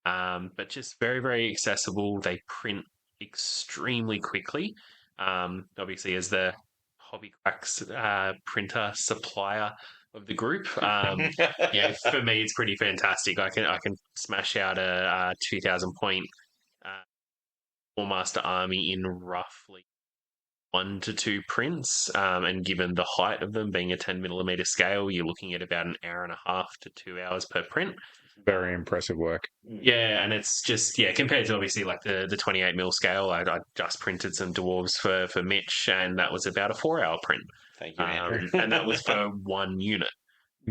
But just very, very accessible. They print extremely quickly. Obviously, as the Hobby Cracks printer supplier of the group, for me, it's pretty fantastic. I can smash out a 2,000 point Warmaster army in roughly 1 to 2 prints, and given the height of them being a 10mm scale, you're looking at about an hour and a half to 2 hours per print. Very impressive work. Yeah, and it's just compared to obviously like the 28mm scale, I just printed some dwarves for Mitch, and that was about a 4-hour print. Thank you, Andrew. And that was for one unit.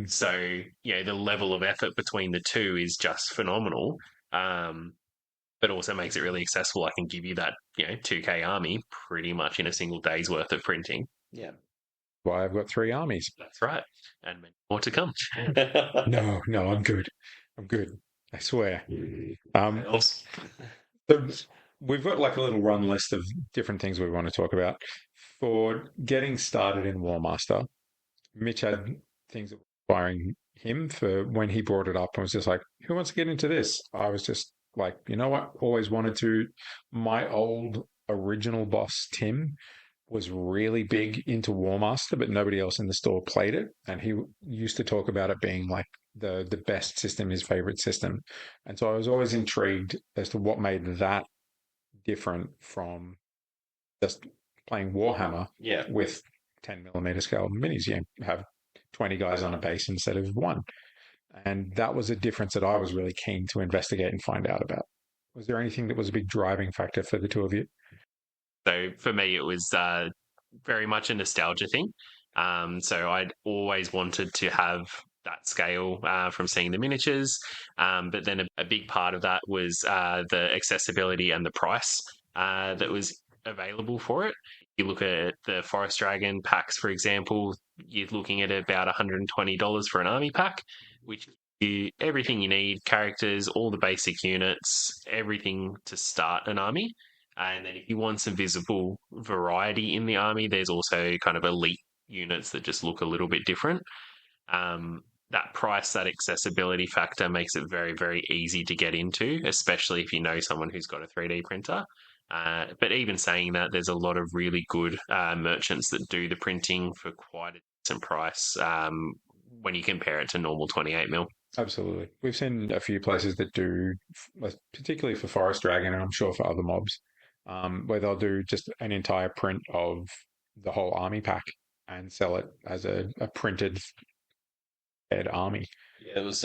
So the level of effort between the two is just phenomenal. But also makes it really accessible. I can give you that 2K army pretty much in a single day's worth of printing. Yeah. Why I've got 3 armies. That's right, and more to come. No, I'm good. I'm good. I swear. So we've got like a little run list of different things we want to talk about. For getting started in Warmaster, Mitch had things that were inspiring him for when he brought it up. I was just like, who wants to get into this? I was just like, you know what? Always wanted to. My old original boss, Tim, was really big into Warmaster, but nobody else in the store played it. And he used to talk about it being like the best system, his favorite system. And so I was always intrigued as to what made that different from just playing Warhammer with 10mm scale minis. You have 20 guys on a base instead of 1. And that was a difference that I was really keen to investigate and find out about. Was there anything that was a big driving factor for the two of you? So for me, it was very much a nostalgia thing. So I'd always wanted to have that scale from seeing the miniatures. But then a big part of that was the accessibility and the price that was available for it. You look at the Forest Dragon packs, for example, you're looking at about $120 for an army pack, which is everything you need, characters, all the basic units, everything to start an army. And then if you want some visible variety in the army, there's also kind of elite units that just look a little bit different. That price, that accessibility factor makes it very, very easy to get into, especially if you know someone who's got a 3D printer. But even saying that, there's a lot of really good merchants that do the printing for quite a decent price when you compare it to normal 28mm. Absolutely. We've seen a few places that do, particularly for Forest Dragon, and I'm sure for other mobs, where they'll do just an entire print of the whole army pack and sell it as a printed army. Yeah, it was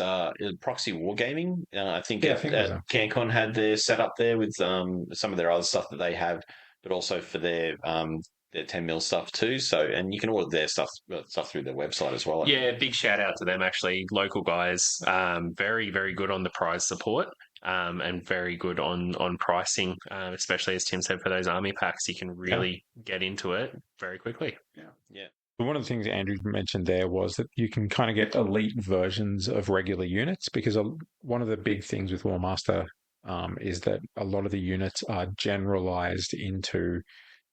Proxy Wargaming. I think CanCon had their setup there with some of their other stuff that they have, but also for their 10mm stuff too. So, and you can order their stuff through their website as well. Yeah, big shout out to them actually. Local guys, very, very good on the prize support. And very good on pricing, especially as Tim said, for those army packs, you can really get into it very quickly. Yeah. One of the things Andrew mentioned there was that you can kind of get elite versions of regular units, because one of the big things with Warmaster is that a lot of the units are generalized into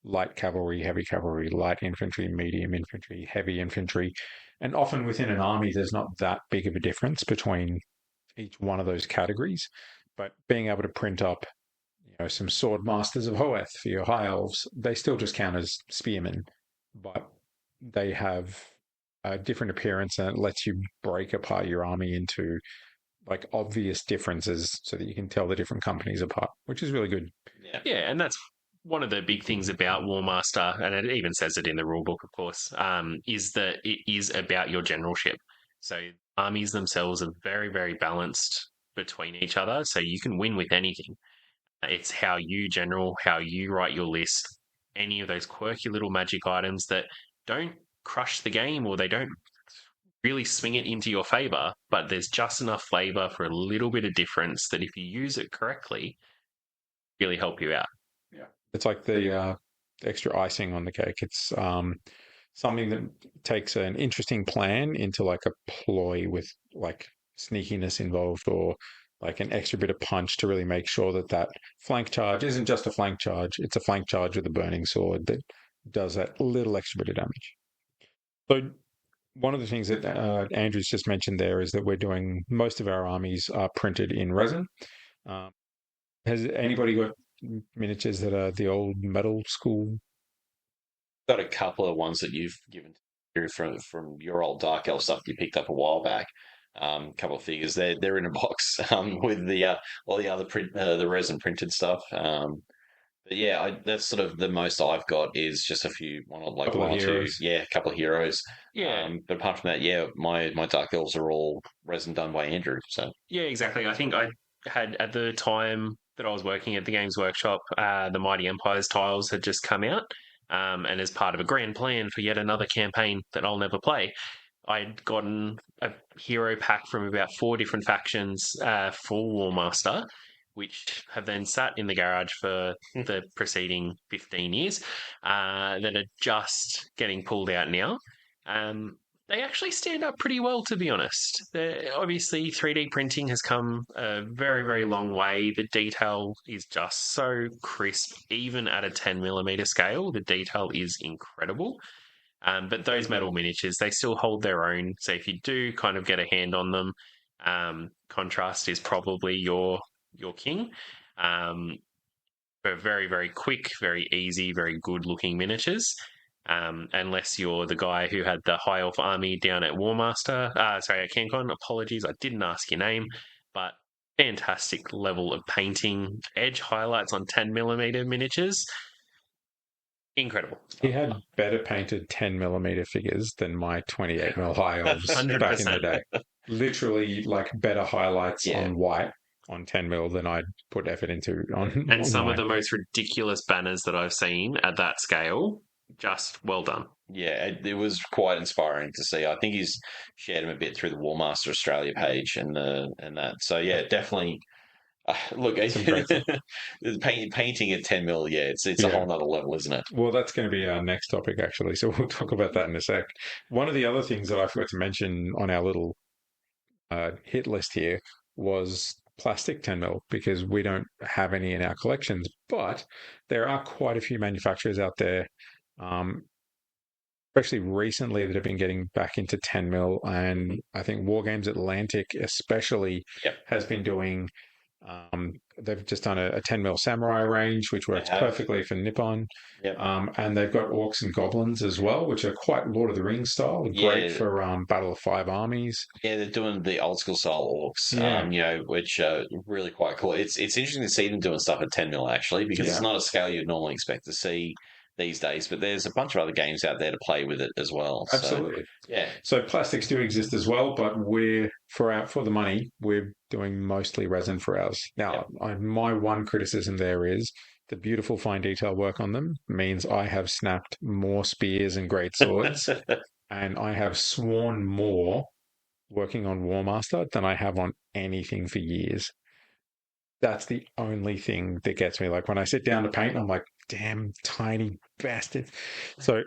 light cavalry, heavy cavalry, light infantry, medium infantry, heavy infantry. And often within an army, there's not that big of a difference between each one of those categories. But being able to print up, some sword masters of Hoeth for your high elves, they still just count as spearmen, but they have a different appearance, and it lets you break apart your army into like obvious differences so that you can tell the different companies apart, which is really good. Yeah, and that's one of the big things about Warmaster, and it even says it in the rulebook, of course, is that it is about your generalship. So armies themselves are very, very balanced between each other, so you can win with anything. It's how you write your list, any of those quirky little magic items that don't crush the game or they don't really swing it into your favor, but there's just enough flavor for a little bit of difference that if you use it correctly, really help you out. Yeah, it's like the extra icing on the cake. It's something that takes an interesting plan into like a ploy with like sneakiness involved, or like an extra bit of punch to really make sure that flank charge isn't just a flank charge. It's a flank charge with a burning sword that does that little extra bit of damage. So one of the things that Andrew's just mentioned there is that we're doing most of our armies are printed in resin. Has anybody got miniatures that are the old metal school? Got a couple of ones that you've given from your old Dark Elf stuff you picked up a while back. Couple of figures. They're in a box with the all the other the resin printed stuff. But yeah, that's sort of the most I've got is just a few, one or two, a couple of heroes. Yeah. But apart from that, yeah, my Dark Elves are all resin done by Andrew. So yeah, exactly. I think I had at the time that I was working at the Games Workshop, the Mighty Empires tiles had just come out, and as part of a grand plan for yet another campaign that I'll never play, I'd gotten a hero pack from about 4 different factions for Warmaster, which have then sat in the garage for the preceding 15 years, that are just getting pulled out now. They actually stand up pretty well, to be honest. Obviously, 3D printing has come a very, very long way. The detail is just so crisp, even at a 10mm scale. The detail is incredible. But those metal miniatures, they still hold their own. So if you do kind of get a hand on them, contrast is probably your king. They're very, very quick, very easy, very good looking miniatures. Unless you're the guy who had the High Elf army down at Warmaster, at CanCon. Apologies, I didn't ask your name, but fantastic level of painting, edge highlights on 10mm miniatures. Incredible. He had better painted 10mm figures than my 28mm High Elves 100%. back in the day. Literally, like better highlights on white on 10mm than I'd put effort into on. And some of the most ridiculous banners that I've seen at that scale. Just well done. Yeah, it was quite inspiring to see. I think he's shared him a bit through the Warmaster Australia page and that. So yeah, definitely. Look, painting at 10mm, it's a whole nother level, isn't it? Well, that's going to be our next topic, actually. So we'll talk about that in a sec. One of the other things that I forgot to mention on our little hit list here was plastic 10mm, because we don't have any in our collections, but there are quite a few manufacturers out there, especially recently, that have been getting back into 10mm, and I think Wargames Atlantic especially has been doing. They've just done a 10mm samurai range, which works perfectly for Nippon. And they've got orcs and goblins as well, which are quite Lord of the Rings style, great for Battle of Five Armies. Yeah, they're doing the old school style orcs, which are really quite cool. It's interesting to see them doing stuff at 10mm actually, because it's not a scale you'd normally expect to see these days, but there's a bunch of other games out there to play with it as well. Absolutely. So plastics do exist as well, but we're for the money, we're doing mostly resin for ours. Now, my one criticism there is the beautiful fine detail work on them means I have snapped more spears and great swords, and I have sworn more working on Warmaster than I have on anything for years. That's the only thing that gets me. Like when I sit down to paint, I'm like, damn tiny bastard. So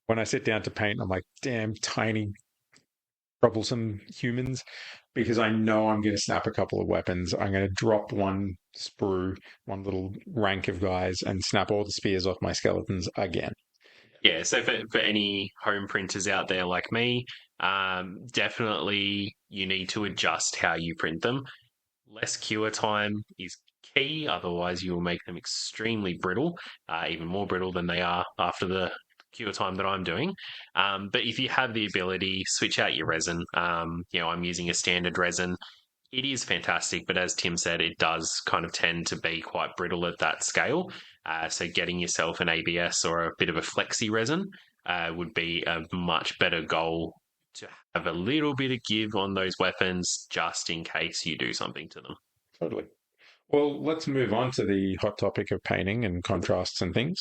when I sit down to paint, I'm like, damn tiny troublesome humans, because I know I'm going to snap a couple of weapons. I'm going to drop one sprue, one little rank of guys, and snap all the spears off my skeletons again. Yeah, so for any home printers out there like me, definitely you need to adjust how you print them. Less cure time is key, otherwise you will make them extremely brittle, even more brittle than they are after the cure time that I'm doing. But if you have the ability, switch out your resin. I'm using a standard resin. It is fantastic, but as Tim said, it does kind of tend to be quite brittle at that scale. So getting yourself an ABS or a bit of a flexi resin would be a much better goal, to have a little bit of give on those weapons just in case you do something to them. Totally. Well, let's move on to the hot topic of painting and contrasts and things.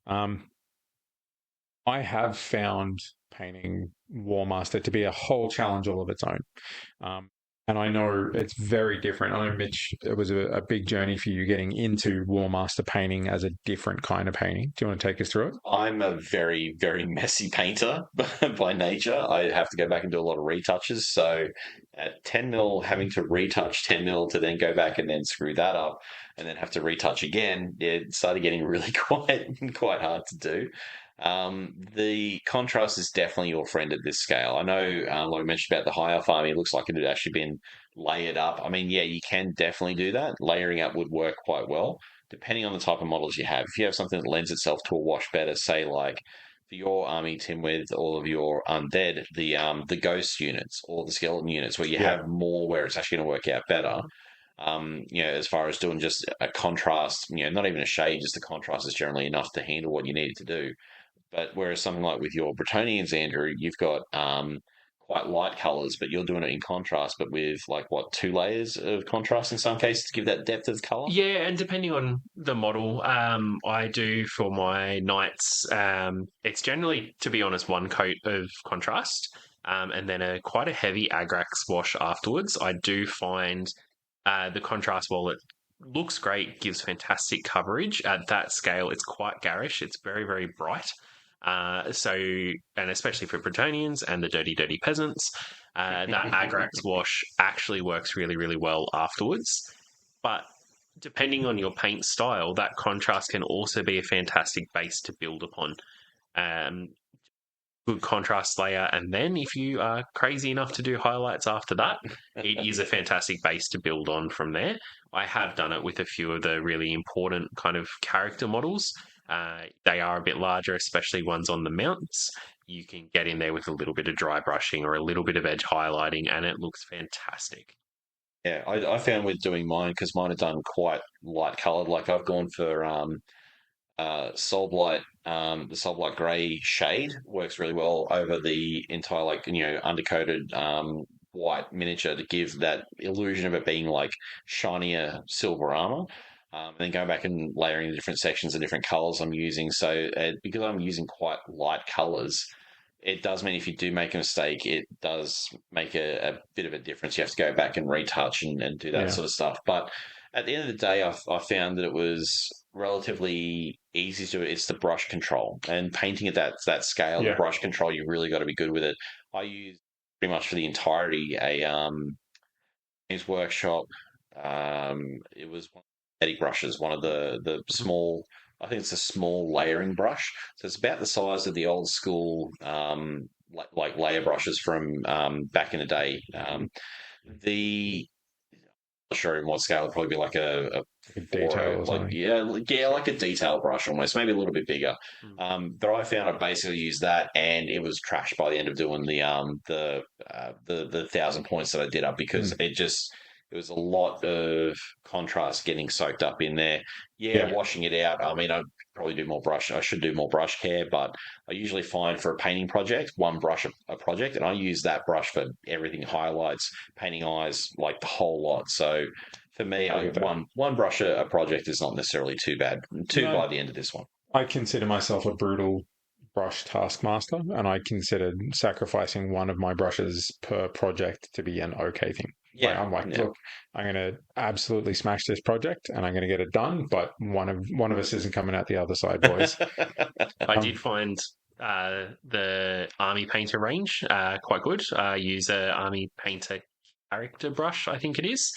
I have found painting Warmaster to be a whole challenge all of its own. And I know it's very different. I know, Mitch, it was a big journey for you getting into Warmaster painting as a different kind of painting. Do you want to take us through it? I'm a very, very messy painter by nature. I have to go back and do a lot of retouches. So at 10 mil, having to retouch 10 mil to then go back and then screw that up and then have to retouch again, it started getting really quite hard to do. The contrast is definitely your friend at this scale. I know, like I mentioned about the higher farming, it looks like it had actually been layered up. I mean, yeah, you can definitely do that. Layering up would work quite well, depending on the type of models you have. If you have something that lends itself to a wash better, say like for your army, Tim, with all of your undead, the ghost units or the skeleton units, where you have more, where it's actually going to work out better. As far as doing just a contrast, not even a shade, just the contrast is generally enough to handle what you need to do. But whereas something like with your Bretonians, Andrew, you've got quite light colours, but you're doing it in contrast, but with like what, 2 layers of contrast in some cases to give that depth of colour? Yeah, and depending on the model, I do for my knights, it's generally, to be honest, 1 coat of contrast, and then quite a heavy Agrax wash afterwards. I do find the contrast, while it looks great, gives fantastic coverage. At that scale, it's quite garish. It's very, very bright. And especially for Bretonians and the dirty peasants, that Agrax wash actually works really, really well afterwards. But depending on your paint style, that contrast can also be a fantastic base to build upon. Good contrast layer, and then if you are crazy enough to do highlights after that, it is a fantastic base to build on from there. I have done it with a few of the really important kind of character models. They are a bit larger, especially ones on the mounts. You can get in there with a little bit of dry brushing or a little bit of edge highlighting, and it looks fantastic. Yeah, I found with doing mine, because mine are done quite light coloured, like I've gone for Soulblight. The Soulblight grey shade works really well over the entire, undercoated white miniature to give that illusion of it being like shinier silver armor. And then going back and layering the different sections and different colours I'm using. So because I'm using quite light colours, it does mean if you do make a mistake, it does make a bit of a difference. You have to go back and retouch and do that sort of stuff. But at the end of the day, I found that it was relatively easy to do. It's the brush control. And painting at that scale, the brush control, you really got to be good with it. I use pretty much for the entirety Games Workshop. It was brushes, one of the small, I think it's a small layering brush. So it's about the size of the old school like layer brushes from back in the day. I'm not sure in what scale, it'd probably be like a detail, like a detail brush almost, maybe a little bit bigger. But I found I basically used that, and it was trashed by the end of doing the 1,000 points that I did up, because it was a lot of contrast getting soaked up in there. Washing it out. I mean, I'd probably do more brush. I should do more brush care, but I usually find for a painting project, 1 brush a project, and I use that brush for everything, highlights, painting eyes, like the whole lot. So for me, one brush a project is not necessarily too bad. By the end of this one. I consider myself a brutal brush taskmaster, and I considered sacrificing one of my brushes per project to be an okay thing. I'm like, look, I'm going to absolutely smash this project, and I'm going to get it done. But one of us isn't coming out the other side, boys. I did find the Army Painter range quite good. I use a Army Painter character brush, I think it is.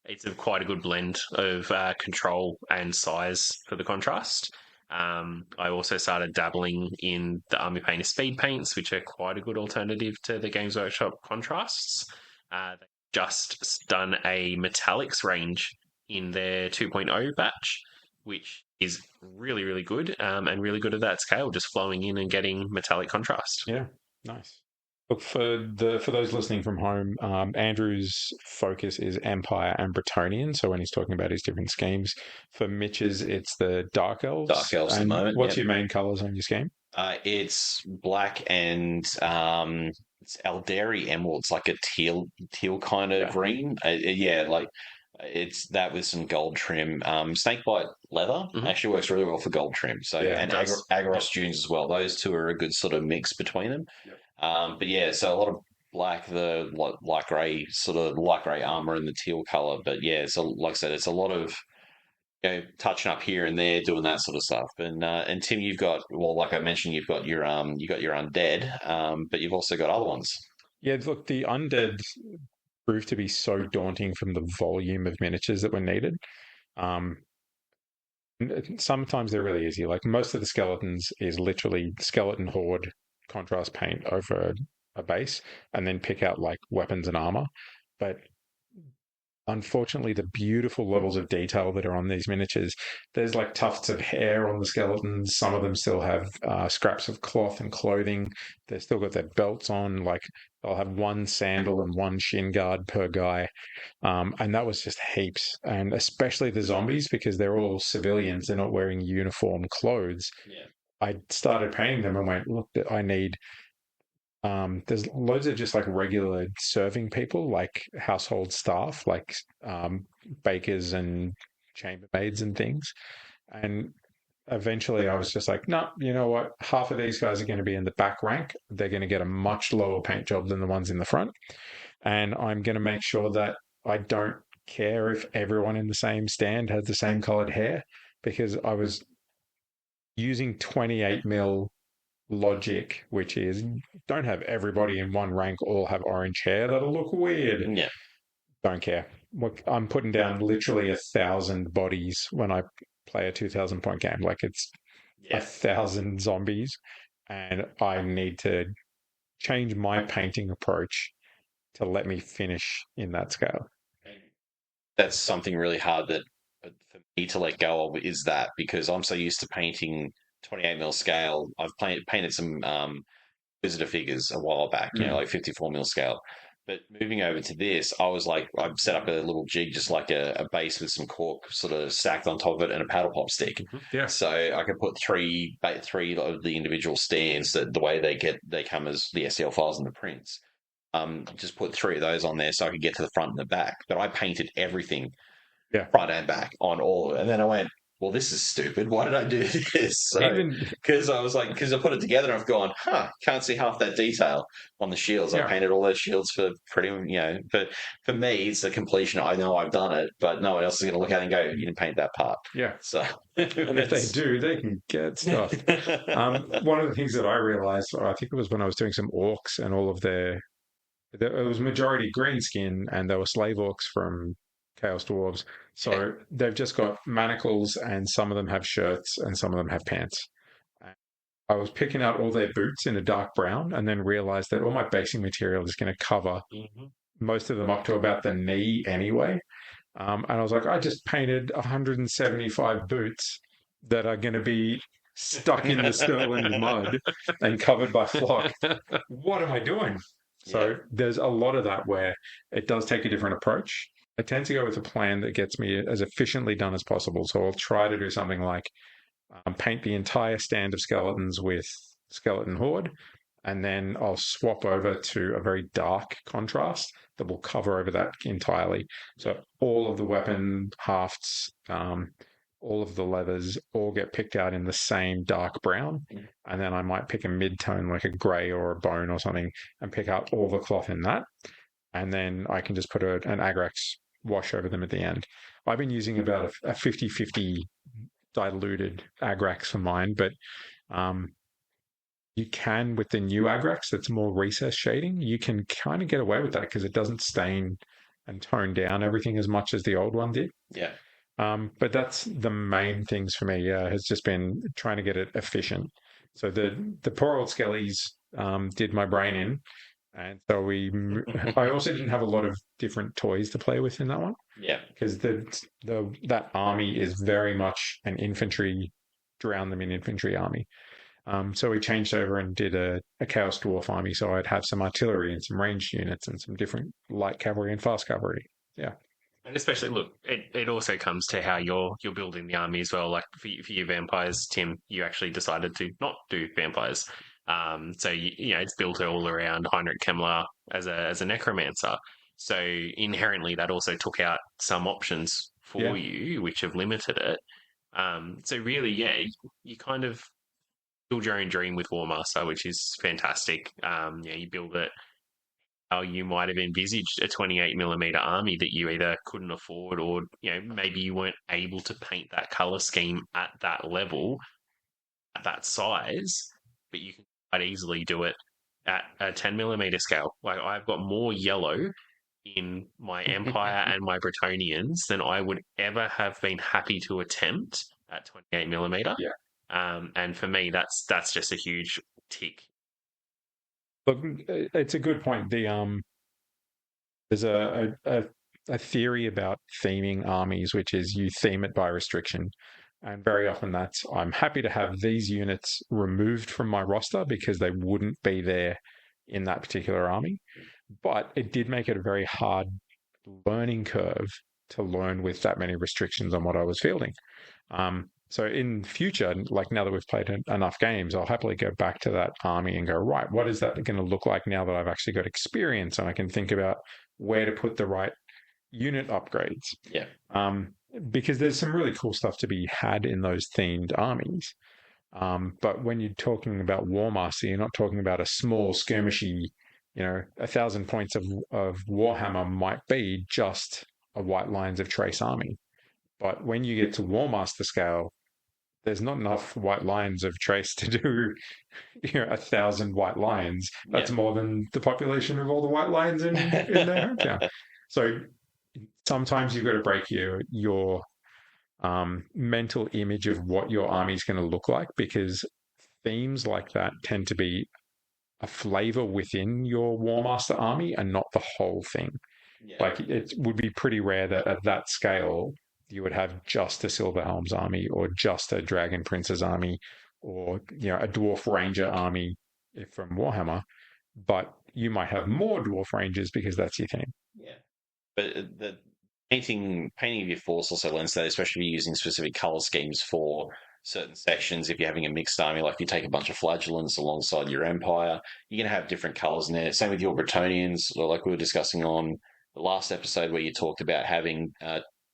It's quite a good blend of control and size for the contrast. I also started dabbling in the Army Painter speed paints, which are quite a good alternative to the Games Workshop contrasts. They've just done a metallics range in their 2.0 batch, which is really, really good, and really good at that scale, just flowing in and getting metallic contrast. Yeah, nice. Look, for those listening from home, Andrew's focus is Empire and Bretonian. So when he's talking about his different schemes, for Mitch's, it's the Dark Elves. Dark Elves at the moment. What's your main colours on your scheme? It's black and it's Eldari Emerald. It's like a teal kind of green. It's that with some gold trim. Snakebite leather actually works really well for gold trim. So and Agaros Dunes as well. Those two are a good sort of mix between them. So a lot black, the light grey, sort of light grey armor and the teal color. But yeah, so like I said, it's a lot of touching up here and there, doing that sort of stuff. And Tim, you've got, well, like I mentioned, you got your undead, but you've also got other ones. Yeah, look, the undead proved to be so daunting from the volume of miniatures that were needed. Um, Sometimes they're really easy. Like most of the skeletons is literally skeleton horde contrast paint over a base, and then pick out like weapons and armor. But unfortunately, the beautiful levels of detail that are on these miniatures, there's like tufts of hair on the skeletons. Some of them still have scraps of cloth and clothing. They've still got their belts on. Like they'll have one sandal and one shin guard per guy. And that was just heaps. And especially the zombies, because they're all civilians. They're not wearing uniform clothes. Yeah. I started painting them and went, look, I need there's loads of just like regular serving people, like household staff, like bakers and chambermaids and things. And eventually I was just like, no, you know what? Half of these guys are going to be in the back rank. They're going to get a much lower paint job than the ones in the front. And I'm going to make sure that I don't care if everyone in the same stand has the same colored hair, because I was using 28 mil logic, which is don't have everybody in one rank all have orange hair. That'll look weird. Yeah. Don't care. I'm putting down literally 1,000 bodies when I play a 2,000 point game. Like it's 1,000 zombies, and I need to change my painting approach to let me finish in that scale. That's something really hard that for me to let go of, is that, because I'm so used to painting 28 mil scale. I've painted some visitor figures a while back, like 54 mil scale. But moving over to this, I was like, I've set up a little jig, just like a base with some cork sort of stacked on top of it and a paddle pop stick. Yeah. So I could put three of the individual stands, that the way they come as the STL files and the prints. Just put three of those on there so I could get to the front and the back. But I painted everything front and back on all of it. And then I went, well, this is stupid. Why did I do this? Because I put it together and I've gone, can't see half that detail on the shields. I painted all those shields for but for me, it's the completion. I know I've done it, but no one else is going to look at it and go, you didn't paint that part. Yeah. So, and if they do, they can get stuff. One of the things that I realized, I think it was when I was doing some orcs and all of it was majority green skin, and there were slave orcs from Chaos Dwarves. So they've just got manacles, and some of them have shirts and some of them have pants. I was picking out all their boots in a dark brown, and then realized that all my basing material is going to cover most of them up to about the knee anyway. And I was like, I just painted 175 boots that are going to be stuck in the Sterling mud and covered by flock. What am I doing? So there's a lot of that where it does take a different approach. I tend to go with a plan that gets me as efficiently done as possible. So I'll try to do something like paint the entire stand of skeletons with Skeleton Horde, and then I'll swap over to a very dark contrast that will cover over that entirely. So all of the weapon hafts, all of the leathers all get picked out in the same dark brown. And then I might pick a mid-tone like a grey or a bone or something and pick out all the cloth in that. And then I can just put an Agrax wash over them at the end. I've been using about a 50-50 diluted Agrax for mine, but you can, with the new Agrax that's more recess shading, you can kind of get away with that because it doesn't stain and tone down everything as much as the old one did. Yeah. But that's the main things for me, has just been trying to get it efficient. So the poor old Skellies did my brain in. And so I also didn't have a lot of different toys to play with in that one. Yeah. Because that army is very much an infantry, drown them in infantry army. So we changed over and did a Chaos Dwarf army. So I'd have some artillery and some ranged units and some different light cavalry and fast cavalry. Yeah. And especially, look, it also comes to how you're building the army as well. Like for your vampires, Tim, you actually decided to not do vampires. So it's built all around Heinrich Kemmler as a necromancer. So inherently, that also took out some options for you, which have limited it. So really, you kind of build your own dream with Warmaster, which is fantastic. You build it how you might have envisaged a 28mm army that you either couldn't afford, or maybe you weren't able to paint that color scheme at that level, at that size, but you can quite easily do it at a 10mm scale. Like, I've got more yellow in my Empire and my Bretonians than I would ever have been happy to attempt at 28mm. Yeah. And for me, that's just a huge tick. Look, it's a good point. There's a theory about theming armies, which is you theme it by restriction. And very often I'm happy to have these units removed from my roster because they wouldn't be there in that particular army. But it did make it a very hard learning curve to learn with that many restrictions on what I was fielding. So in future, like now that we've played enough games, I'll happily go back to that army and go, right, what is that going to look like now that I've actually got experience and I can think about where to put the right unit upgrades? Yeah. Because there's some really cool stuff to be had in those themed armies. But when you're talking about Warmaster, you're not talking about a small skirmishy, 1,000 points of Warhammer might be just a White Lines of Trace army. But when you get to Warmaster scale, there's not enough White Lines of Trace to do 1,000 White Lions. That's more than the population of all the White Lions in their hometown. So sometimes you've got to break your mental image of what your army is going to look like, because themes like that tend to be a flavor within your Warmaster army and not the whole thing. Yeah. Like, it would be pretty rare that at that scale you would have just a Silverhelm's army or just a Dragon Prince's army or a Dwarf Ranger army from Warhammer, but you might have more Dwarf Rangers because that's your theme. Yeah, but the painting of your force also lends that, especially if you're using specific color schemes for certain sections. If you're having a mixed army, like if you take a bunch of Flagellants alongside your Empire, you're going to have different colors in there. Same with your Bretonians, like we were discussing on the last episode where you talked about having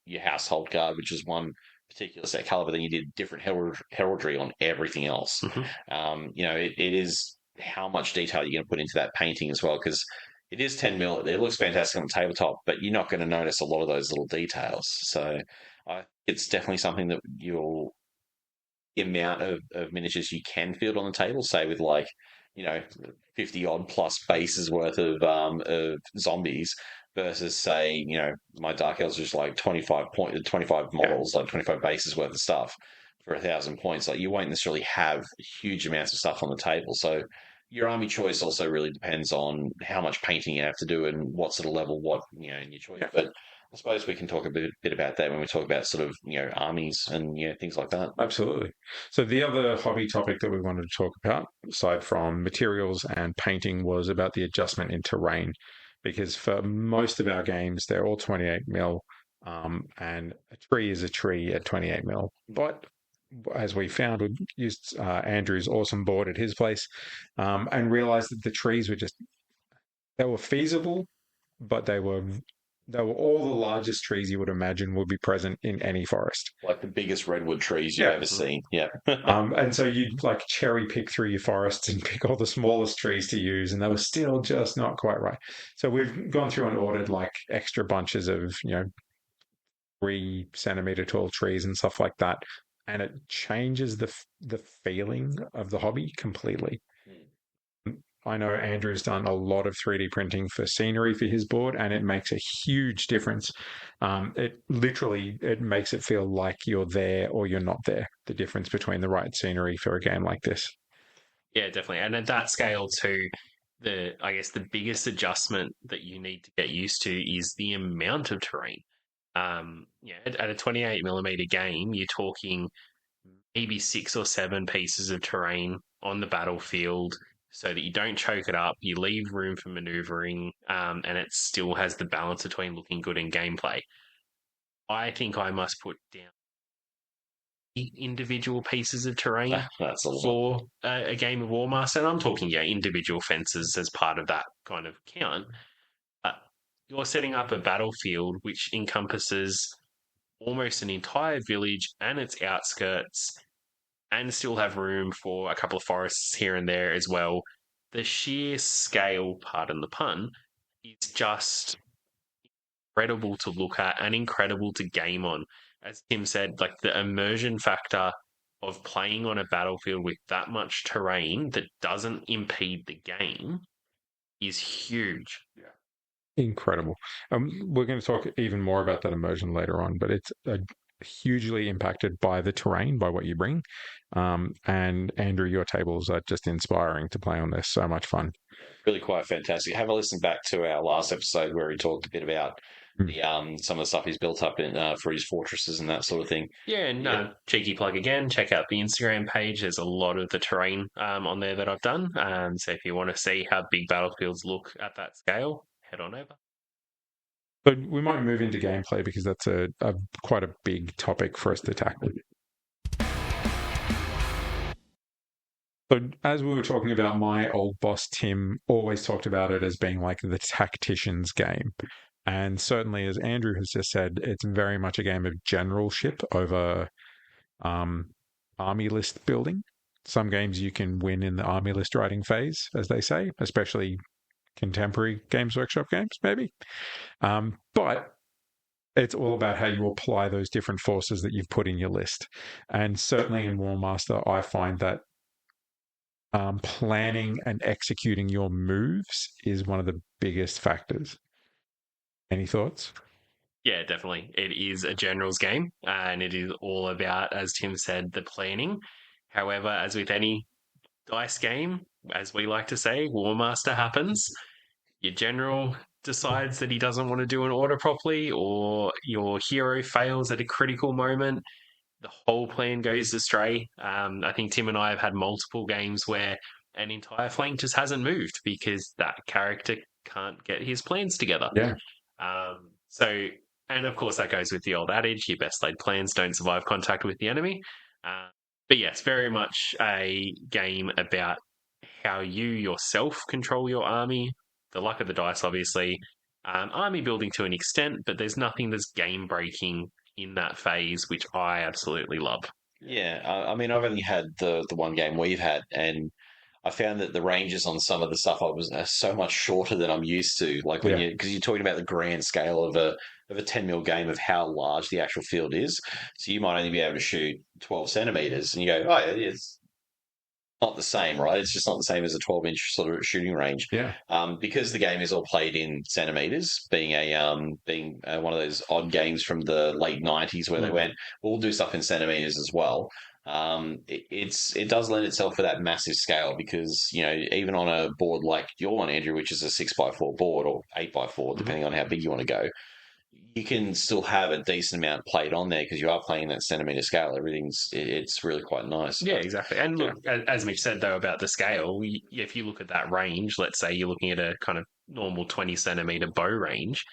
your Household Guard, which is one particular set color, but then you did different heraldry on everything else. Mm-hmm. It is how much detail you're going to put into that painting as well, because it is 10 mil. It looks fantastic on the tabletop, but you're not going to notice a lot of those little details. So it's definitely something that the amount of miniatures you can field on the table, say with 50 odd plus bases worth of zombies, versus say, my Dark Elves is like 25 models, like 25 bases worth of stuff for 1,000 points. Like, you won't necessarily have huge amounts of stuff on the table. So your army choice also really depends on how much painting you have to do and what sort of level, in your choice. Yeah. But I suppose we can talk a bit about that when we talk about sort of, armies and, things like that. Absolutely. So the other hobby topic that we wanted to talk about, aside from materials and painting, was about the adjustment in terrain. Because for most of our games, they're all 28 mil, and a tree is a tree at 28 mil. But as we found, we used Andrew's awesome board at his place, and realized that the trees they were feasible, but they were all the largest trees you would imagine would be present in any forest. Like the biggest redwood trees you've ever seen. Yeah. And so you'd cherry pick through your forests and pick all the smallest trees to use, and they were still just not quite right. So we've gone through and ordered extra bunches of, 3 centimeter tall trees and stuff like that. And it changes the feeling of the hobby completely. I know Andrew's done a lot of 3D printing for scenery for his board, and it makes a huge difference. It makes it feel like you're there or you're not there, the difference between the right scenery for a game like this. Yeah, definitely. And at that scale too, the biggest adjustment that you need to get used to is the amount of terrain. At a 28mm game, you're talking maybe 6 or 7 pieces of terrain on the battlefield, so that you don't choke it up, you leave room for maneuvering, and it still has the balance between looking good and gameplay. I think I must put down individual pieces of terrain for a game of Warmaster, and I'm talking individual fences as part of that kind of count. But you're setting up a battlefield which encompasses almost an entire village and its outskirts, and still have room for a couple of forests here and there as well. The sheer scale, pardon the pun, is just incredible to look at and incredible to game on. As Tim said, like the immersion factor of playing on a battlefield with that much terrain that doesn't impede the game is huge. Incredible. We're going to talk even more about that immersion later on, but it's hugely impacted by the terrain, by what you bring. And Andrew, your tables are just inspiring to play on. They're so much fun. Really quite fantastic. Have a listen back to our last episode where he talked a bit about the some of the stuff he's built up in for his fortresses and that sort of thing. Yeah, and cheeky plug again, check out the Instagram page. There's a lot of the terrain on there that I've done. So if you want to see how big battlefields look at that scale, head on over. But we might move into gameplay because that's a quite a big topic for us to tackle. So as we were talking about, my old boss, Tim, always talked about it as being like the tactician's game. And certainly, as Andrew has just said, it's very much a game of generalship over army list building. Some games you can win in the army list writing phase, as they say, especially contemporary Games Workshop games, maybe. But it's all about how you apply those different forces that you've put in your list. And certainly in Warmaster, I find that planning and executing your moves is one of the biggest factors. Any thoughts? Yeah, definitely. It is a general's game, and it is all about, as Tim said, the planning. However, as with any dice game, as we like to say, Warmaster happens. Your general decides that he doesn't want to do an order properly, or your hero fails at a critical moment. The whole plan goes astray. I think Tim and I have had multiple games where an entire flank just hasn't moved because that character can't get his plans together. Yeah. And of course that goes with the old adage, your best laid plans don't survive contact with the enemy. But yes, very much a game about how you yourself control your army, the luck of the dice, obviously, army building to an extent, but there's nothing that's game breaking in that phase, which I absolutely love. Yeah, I mean, I've only had the one game we've had, and I found that the ranges on some of the stuff are so much shorter than I'm used to. Like when because you're talking about the grand scale of a 10 mil game of how large the actual field is. So you might only be able to shoot 12 centimeters, and you go, oh, it's not the same, right? It's just not the same as a 12-inch sort of shooting range. Yeah. Because the game is all played in centimeters, being one of those odd games from the late 90s where they went, we'll do stuff in centimeters as well. It does lend itself for that massive scale because, you know, even on a board like your one, Andrew, which is a 6x4 board or 8x4, depending on how big you want to go, you can still have a decent amount played on there because you are playing that centimeter scale. It's really quite nice. Yeah, exactly. And look, as Mitch said though about the scale, if you look at that range, let's say you're looking at a kind of normal 20 centimeter bow range,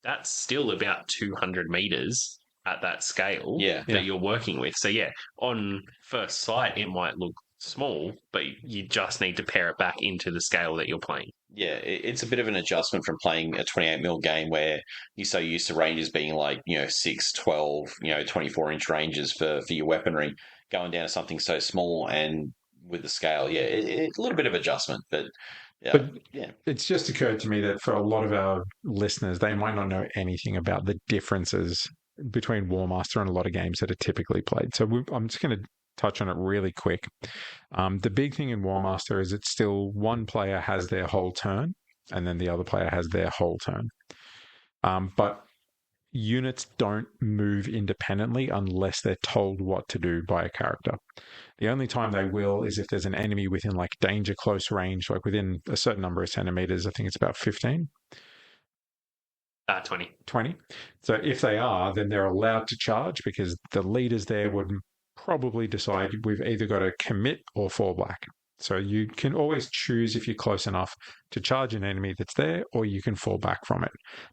that's still about 200 meters at that scale that you're working with. So yeah, on first sight it might look small, but you just need to pare it back into the scale that you're playing. Yeah, it's a bit of an adjustment from playing a 28 mil game where you're so used to ranges being like, 6, 12, 24-inch ranges for your weaponry, going down to something so small and with the scale, it's a little bit of adjustment, but it's just occurred to me that for a lot of our listeners, they might not know anything about the differences between Warmaster and a lot of games that are typically played. So I'm just going to touch on it really quick. The big thing in Warmaster is it's still one player has their whole turn and then the other player has their whole turn. But units don't move independently unless they're told what to do by a character. The only time they will is if there's an enemy within like danger close range, like within a certain number of centimeters. I think it's about 15. 20. So if they are, then they're allowed to charge because the leaders there would probably decide we've either got to commit or fall back. So you can always choose if you're close enough to charge an enemy that's there, or you can fall back from it.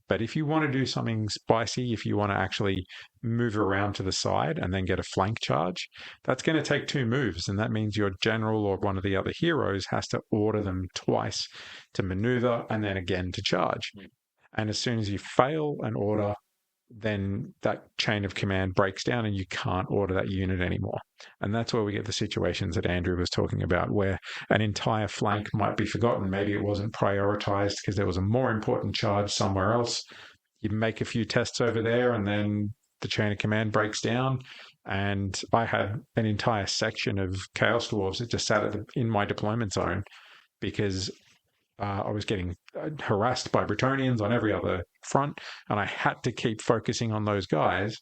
But if you want to do something spicy, if you want to actually move around to the side and then get a flank charge, that's going to take 2 moves. And that means your general or one of the other heroes has to order them twice to maneuver and then again to charge. And as soon as you fail an order, then that chain of command breaks down and you can't order that unit anymore. And that's where we get the situations that Andrew was talking about, where an entire flank might be forgotten. Maybe it wasn't prioritized because there was a more important charge somewhere else. You make a few tests over there and then the chain of command breaks down. And I had an entire section of Chaos Dwarves that just sat in my deployment zone because I was getting harassed by Bretonnians on every other front, and I had to keep focusing on those guys.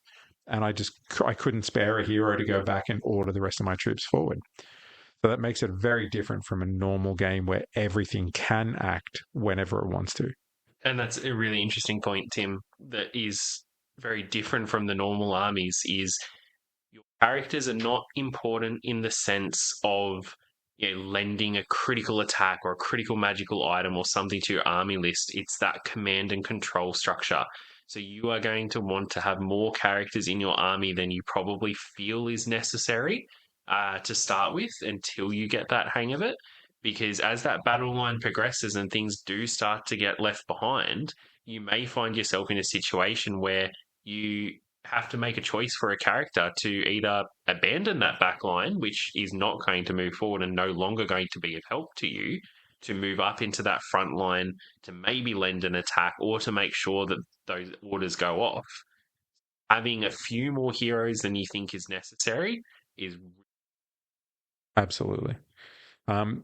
And I couldn't spare a hero to go back and order the rest of my troops forward. So that makes it very different from a normal game where everything can act whenever it wants to. And that's a really interesting point, Tim, that is very different from the normal armies, is your characters are not important in the sense of lending a critical attack or a critical magical item or something to your army list. It's that command and control structure. So you are going to want to have more characters in your army than you probably feel is necessary to start with until you get that hang of it. Because as that battle line progresses and things do start to get left behind, you may find yourself in a situation where you have to make a choice for a character to either abandon that back line, which is not going to move forward and no longer going to be of help to you, to move up into that front line to maybe lend an attack or to make sure that those orders go off. Having a few more heroes than you think is necessary is... Absolutely. And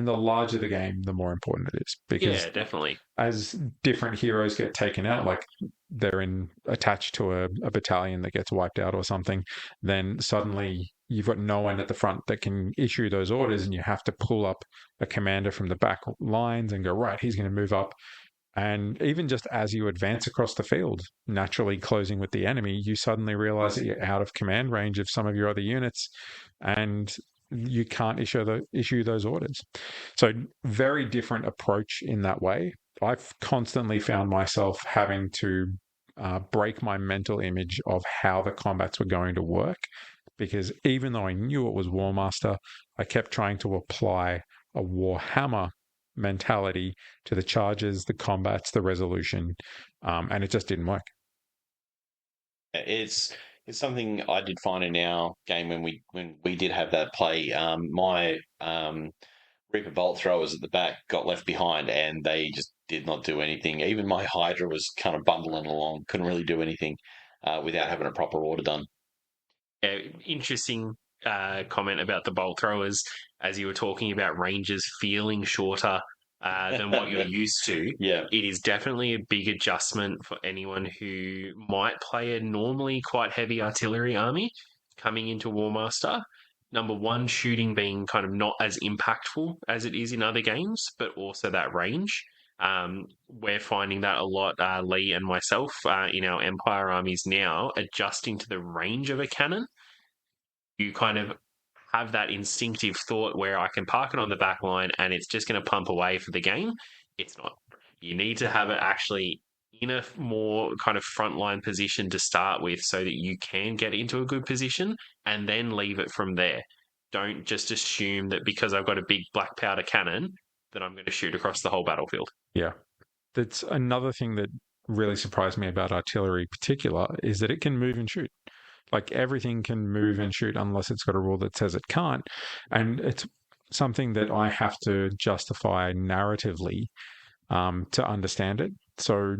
the larger the game, the more important it is. Because definitely. As different heroes get taken out, like they're attached to a battalion that gets wiped out or something, then suddenly you've got no one at the front that can issue those orders, and you have to pull up a commander from the back lines and go, right, he's going to move up. And even just as you advance across the field, naturally closing with the enemy, you suddenly realize that you're out of command range of some of your other units, and you can't issue those orders. So very different approach in that way. I've constantly found myself having to break my mental image of how the combats were going to work, because even though I knew it was Warmaster, I kept trying to apply a Warhammer mentality to the charges, the combats, the resolution, and it just didn't work. It's something I did find in our game when we did have that play. My Reaper Bolt throwers at the back got left behind, and they just did not do anything. Even my Hydra was kind of bumbling along, couldn't really do anything without having a proper order done. Yeah, interesting comment about the bolt throwers, as you were talking about ranges feeling shorter than what you're used to. Yeah. It is definitely a big adjustment for anyone who might play a normally quite heavy artillery army coming into Warmaster. Number one, shooting being kind of not as impactful as it is in other games, but also that range. We're finding that a lot, Lee and myself, in our Empire armies now, adjusting to the range of a cannon. You kind of have that instinctive thought where I can park it on the back line and it's just going to pump away for the game. It's not. You need to have it actually in a more kind of frontline position to start with so that you can get into a good position and then leave it from there. Don't just assume that because I've got a big black powder cannon that I'm going to shoot across the whole battlefield. Yeah. That's another thing that really surprised me about artillery in particular, is that it can move and shoot. Like everything can move and shoot unless it's got a rule that says it can't. And it's something that I have to justify narratively to understand it. So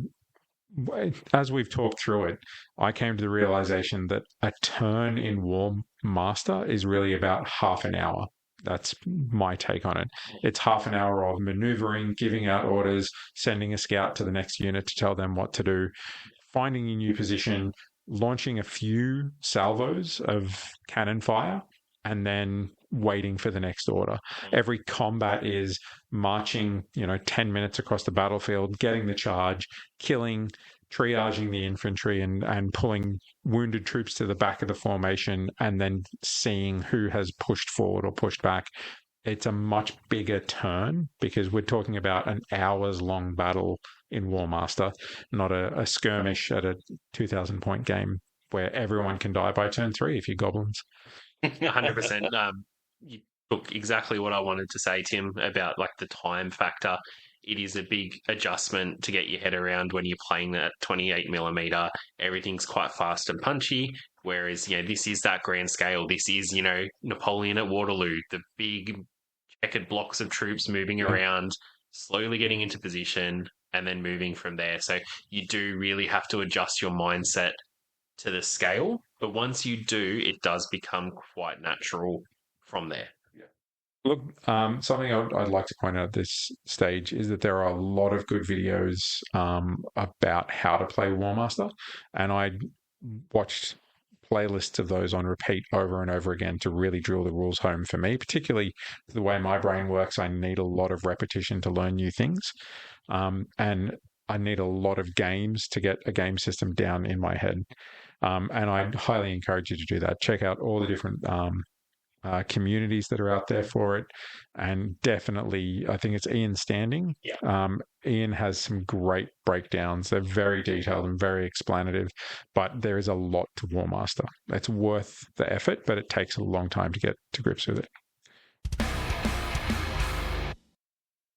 as we've talked through it, I came to the realization that a turn in Warmaster is really about half an hour. That's my take on it. It's half an hour of maneuvering, giving out orders, sending a scout to the next unit to tell them what to do, finding a new position, launching a few salvos of cannon fire, and then waiting for the next order. Every combat is marching, 10 minutes across the battlefield, getting the charge, killing, triaging the infantry and pulling wounded troops to the back of the formation, and then seeing who has pushed forward or pushed back. It's a much bigger turn because we're talking about an hours-long battle in Warmaster, not a skirmish at a 2,000-point game where everyone can die by turn 3 if you're goblins. 100%. You took exactly what I wanted to say, Tim, about like the time factor. it is a big adjustment to get your head around when you're playing that 28mm. Everything's quite fast and punchy. Whereas, this is that grand scale. This is, Napoleon at Waterloo, the big checkered blocks of troops moving around, slowly getting into position, and then moving from there. So you do really have to adjust your mindset to the scale. But once you do, it does become quite natural from there. Look, something I'd like to point out at this stage is that there are a lot of good videos about how to play Warmaster, and I watched playlists of those on repeat over and over again to really drill the rules home for me, particularly the way my brain works. I need a lot of repetition to learn new things, and I need a lot of games to get a game system down in my head. And I highly encourage you to do that. Check out all the different communities that are out there for it, and definitely I think it's Ian Standing. Ian has some great breakdowns. They're very detailed and very explanative, but there is a lot to Warmaster. It's worth the effort, but it takes a long time to get to grips with it.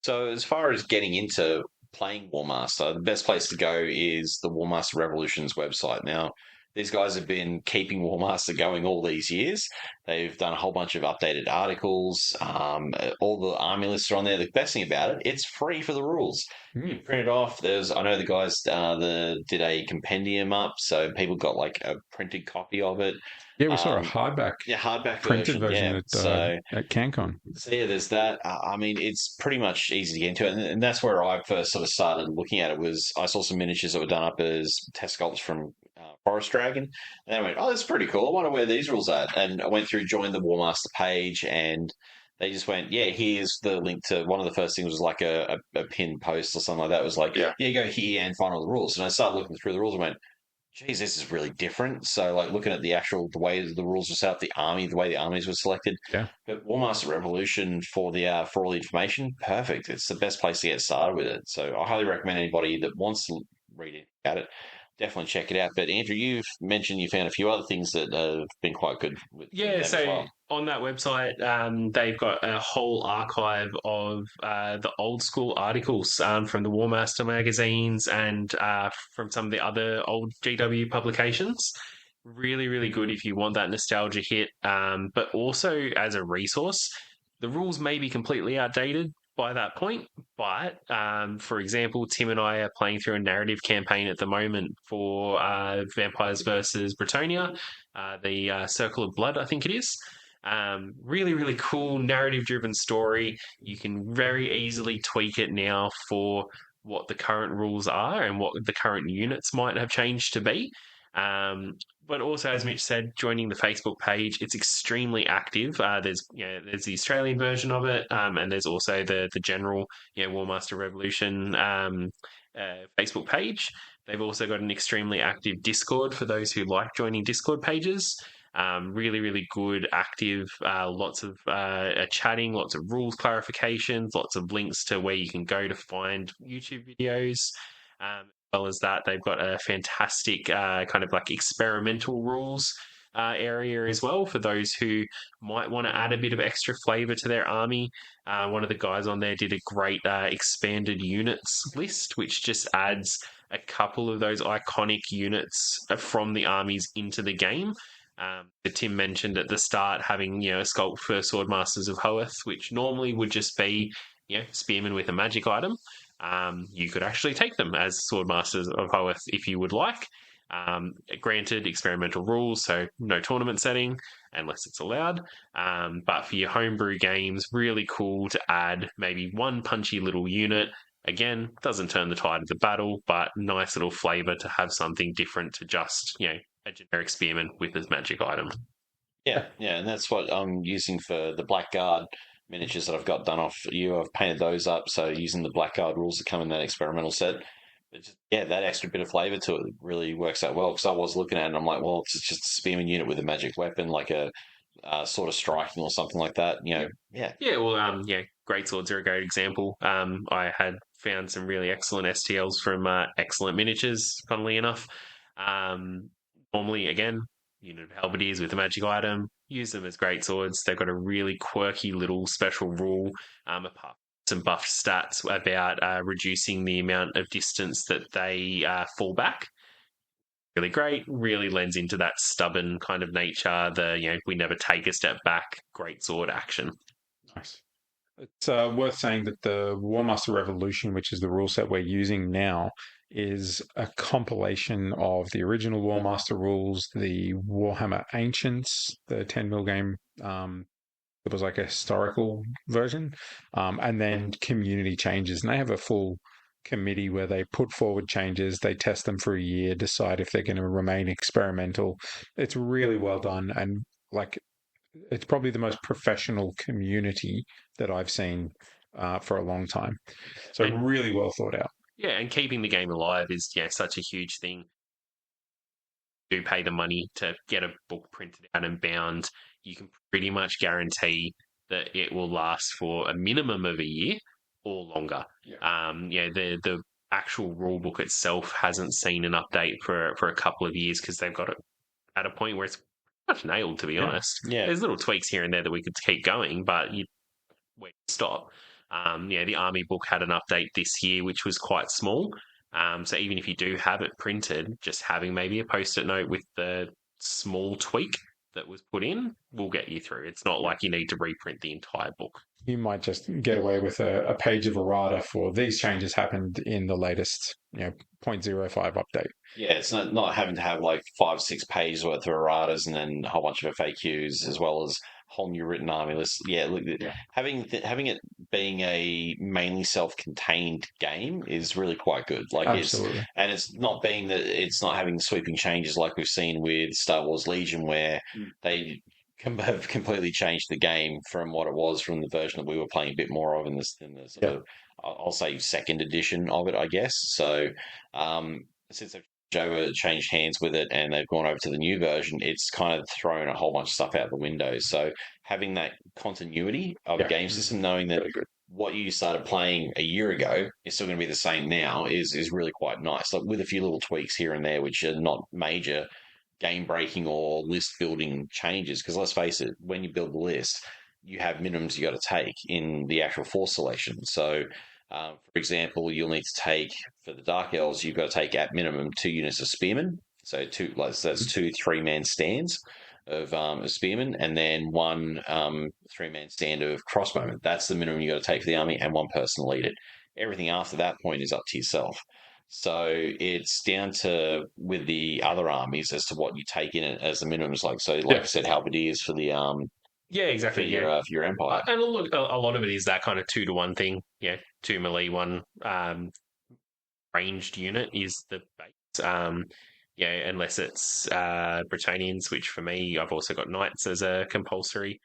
So as far as getting into playing Warmaster, the best place to go is the Warmaster Revolutions website. Now, these guys have been keeping Warmaster going all these years. They've done a whole bunch of updated articles. All the army lists are on there. The best thing about it, it's free for the rules. You print it off. I know the guys did a compendium up, so people got like a printed copy of it. Yeah, we saw a hardback. Hardback printed version at CANCON. So yeah, there's that. I mean, it's pretty much easy to get into it, and that's where I first sort of started looking at it. Was I saw some miniatures that were done up as test sculpts from Forest Dragon, and I went, "Oh, that's pretty cool. I wonder where these rules are." And I went through, joined the Warmaster page, and they just went, "Yeah, here's the link to." One of the first things was like a pinned post or something like that. It was like, "Yeah, go here and find all the rules." And I started looking through the rules and went, geez, this is really different. So, like, looking at the way the rules were set up, the way the armies were selected. Yeah. But Warmaster Revolution for all the information, perfect. It's the best place to get started with it. So, I highly recommend anybody that wants to read it about it, definitely check it out. But Andrew, you've mentioned you found a few other things that have been quite good. So on that website, they've got a whole archive of the old school articles from the Warmaster magazines and from some of the other old GW publications. Really, really good if you want that nostalgia hit. But also as a resource, the rules may be completely outdated by that point. But, for example, Tim and I are playing through a narrative campaign at the moment for Vampires versus Bretonnia, the Circle of Blood, I think it is. Really, really cool narrative-driven story. You can very easily tweak it now for what the current rules are and what the current units might have changed to be. But also, as Mitch said, joining the Facebook page, it's extremely active. There's the Australian version of it, and there's also the general Warmaster Revolution Facebook page. They've also got an extremely active Discord for those who like joining Discord pages. Really, really good, active, lots of chatting, lots of rules clarifications, lots of links to where you can go to find YouTube videos. As well as that, they've got a fantastic kind of like experimental rules area as well for those who might want to add a bit of extra flavor to their army. One of the guys on there did a great expanded units list, which just adds a couple of those iconic units from the armies into the game. Tim mentioned at the start having a sculpt for Swordmasters of Hoeth, which normally would just be spearmen with a magic item. You could actually take them as Swordmasters of Hoeth if you would like. Granted, experimental rules, so no tournament setting unless it's allowed. But for your homebrew games, really cool to add maybe one punchy little unit. Again, doesn't turn the tide of the battle, but nice little flavour to have something different to just a generic spearman with his magic item. Yeah, and that's what I'm using for the Blackguard miniatures that I've got done off you. I've painted those up, so using the Blackguard rules that come in that experimental set. That extra bit of flavour to it really works out well, because I was looking at it and I'm like, well, it's just a spearman unit with a magic weapon, like a sort of striking or something like that. Great Swords are a great example. I had found some really excellent STLs from excellent miniatures, funnily enough. Normally, again, unit of halberdiers with a magic item, use them as great swords. They've got a really quirky little special rule, apart from some buffed stats about reducing the amount of distance that they fall back. Really great, really lends into that stubborn kind of nature, we never take a step back, great sword action. Nice. It's worth saying that the Warmaster Revolution, which is the rule set we're using now, is a compilation of the original Warmaster rules, the Warhammer Ancients, the 10 mil game. It was like a historical version, and then community changes. And they have a full committee where they put forward changes, they test them for a year, decide if they're going to remain experimental. It's really well done, and like it's probably the most professional community that I've seen for a long time. So really well thought out. Yeah, and keeping the game alive is such a huge thing. You do pay the money to get a book printed out and bound. You can pretty much guarantee that it will last for a minimum of a year or longer. Yeah. The actual rule book itself hasn't seen an update for a couple of years because they've got it at a point where it's pretty much nailed, to be honest. Yeah. There's little tweaks here and there that we could keep going, but where to stop. The Army book had an update this year, which was quite small. So even if you do have it printed, just having maybe a post-it note with the small tweak that was put in will get you through. It's not like you need to reprint the entire book. You might just get away with a page of errata for these changes happened in the latest 0.05 update. Yeah, it's not having to have like 5-6 pages worth of erratas and then a whole bunch of FAQs as well as whole new written army list. Having it being a mainly self-contained game is really quite good. Absolutely. It's not being that it's not having sweeping changes like we've seen with Star Wars Legion, where they have completely changed the game from what it was from the version that we were playing a bit more of in the sort of, I'll say, second edition of it, I guess. So since they've changed hands with it and they've gone over to the new version, it's kind of thrown a whole bunch of stuff out the window. So having that continuity of a game system, knowing that what you started playing a year ago is still going to be the same now, is really quite nice. Like with a few little tweaks here and there, which are not major game breaking or list building changes. Because let's face it, when you build the list, you have minimums you got to take in the actual force selection. So for example, you'll need to take, for the Dark Elves, you've got to take at minimum 2 units of spearmen. So that's 2 3-man stands of spearmen, and then 1 3-man stand of crossbowmen. That's the minimum you got to take for the army, and 1 person to lead it. Everything after that point is up to yourself. So it's down to, with the other armies, as to what you take in it as the minimums. I said, halberdiers for the exactly. For your empire. And look, a lot of it is that kind of 2-to-1 thing. 2 melee, 1 ranged unit is the base. Unless it's Bretonnians, which for me, I've also got knights as a compulsory.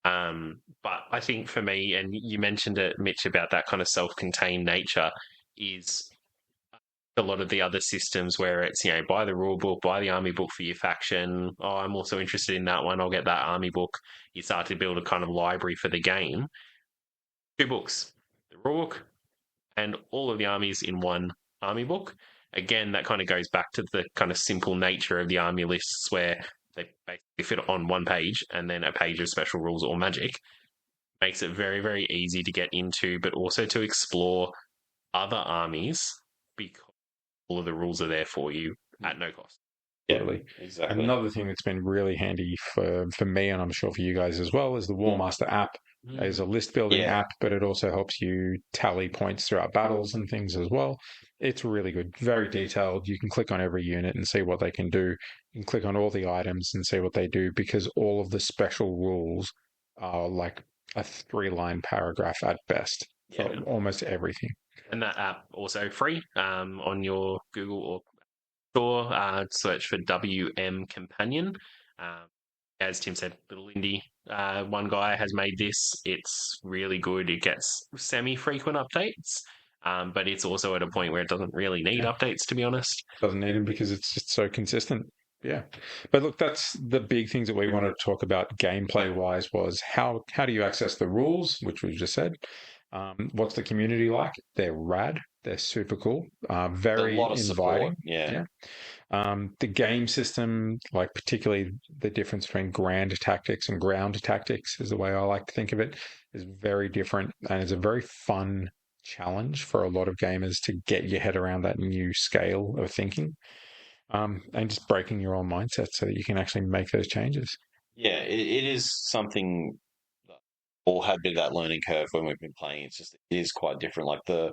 But I think for me, and you mentioned it, Mitch, about that kind of self-contained nature, is a lot of the other systems where it's, buy the rule book, buy the army book for your faction. Oh, I'm also interested in that one. I'll get that army book. You start to build a kind of library for the game. 2 books, the rule book and all of the armies in 1 army book. Again, that kind of goes back to the kind of simple nature of the army lists where they basically fit on 1 page and then a page of special rules or magic. Makes it very, very easy to get into, but also to explore other armies because all of the rules are there for you at no cost. Yeah, exactly. And another thing that's been really handy for me, and I'm sure for you guys as well, is the Warmaster app. It's a list building app, but it also helps you tally points throughout battles and things as well. It's really good, very detailed. You can click on every unit and see what they can do. You can click on all the items and see what they do, because all of the special rules are like a 3-line paragraph at best for almost everything. And that app also free on your Google or Store. Search for WM Companion. As Tim said, little indie. One guy has made this. It's really good. It gets semi-frequent updates, but it's also at a point where it doesn't really need updates, to be honest. Doesn't need them because it's just so consistent. Yeah. But look, that's the big things that we wanted to talk about gameplay-wise was how do you access the rules, which we've just said. What's the community like? They're rad. They're super cool. A Very lot of support. inviting. Yeah. The game system, like particularly the difference between grand tactics and ground tactics, is the way I like to think of it, is very different, and it's a very fun challenge for a lot of gamers to get your head around that new scale of thinking, and just breaking your own mindset so that you can actually make those changes. Yeah, it is something that all had a bit of that learning curve when we've been playing. It's just it is quite different. Like the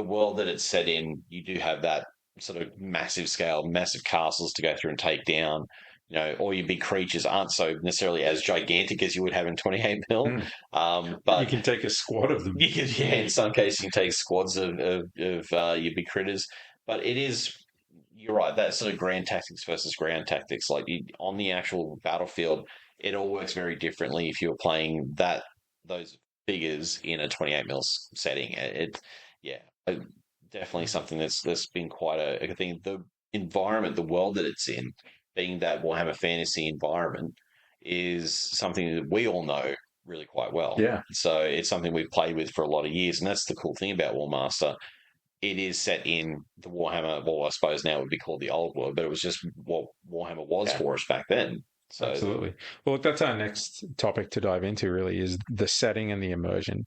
world that it's set in, you do have that sort of massive scale, massive castles to go through and take down. You know, all your big creatures aren't so necessarily as gigantic as you would have in 28 mil. But you can take a squad of them. Yeah, in some cases you can take squads of your big critters. But it is, you're right, that sort of grand tactics versus ground tactics. Like on the actual battlefield, it all works very differently if you're playing those figures in a 28 mil setting. Definitely something that's been quite a thing. The environment, the world that it's in, being that Warhammer Fantasy environment, is something that we all know really quite well. Yeah. So it's something we've played with for a lot of years, and that's the cool thing about Warmaster. It is set in the Warhammer, well, I suppose now it would be called the old world, but it was just what Warhammer was for us back then. So Absolutely. Well, that's our next topic to dive into, really, is the setting and the immersion.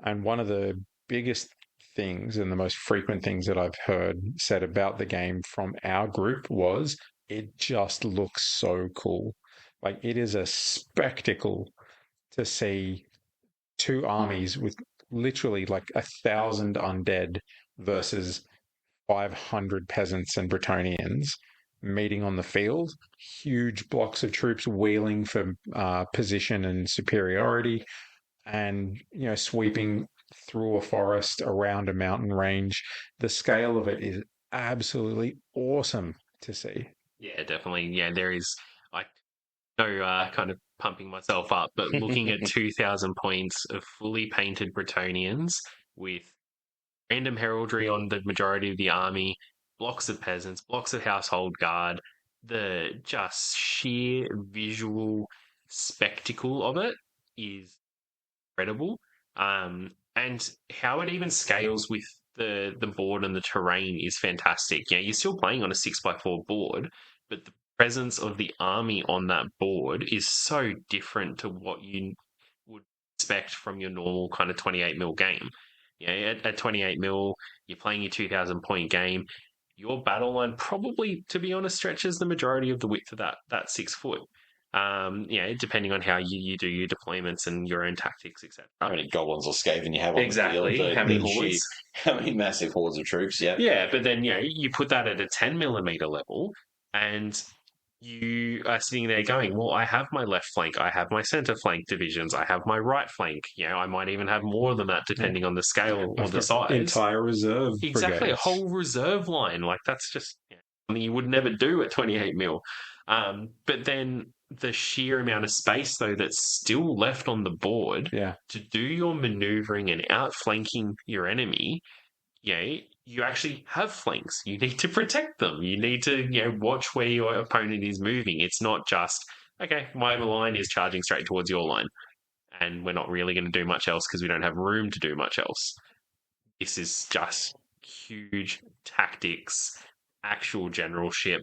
And one of the biggest things and the most frequent things that I've heard said about the game from our group was it just looks so cool. Like, it is a spectacle to see two armies with literally like 1,000 undead versus 500 peasants and Bretonians meeting on the field. Huge blocks of troops wheeling for position and superiority, and sweeping through a forest, around a mountain range. The scale of it is absolutely awesome to see. Yeah, definitely. Yeah, there is. I know, kind of pumping myself up, but looking at 2,000 points of fully painted Bretonians with random heraldry on the majority of the army, blocks of peasants, blocks of household guard, the just sheer visual spectacle of it is incredible. And how it even scales with the board and the terrain is fantastic. Yeah, you're still playing on a 6x4 board, but the presence of the army on that board is so different to what you would expect from your normal kind of 28 mil game. Yeah, at 28 mil, you're playing your 2,000 point game. Your battle line probably, to be honest, stretches the majority of the width of that 6 foot. Depending on how you do your deployments and your own tactics, etc. How many goblins or skaven you have on exactly. the field? How many hordes? How many massive hordes of troops? Yeah. Yeah, but then you put that at a 10 millimeter level, and you are sitting there going, well, I have my left flank, I have my center flank divisions, I have my right flank. I might even have more than that depending on the scale or the size. Entire reserve. Exactly, brigades. a whole reserve line. Like, that's just something you would never do at 28 mil. But then the sheer amount of space, though, that's still left on the board to do your maneuvering and outflanking your enemy, you actually have flanks. You need to protect them. You need to, watch where your opponent is moving. It's not just, okay, my line is charging straight towards your line, and we're not really going to do much else because we don't have room to do much else. This is just huge tactics, actual generalship,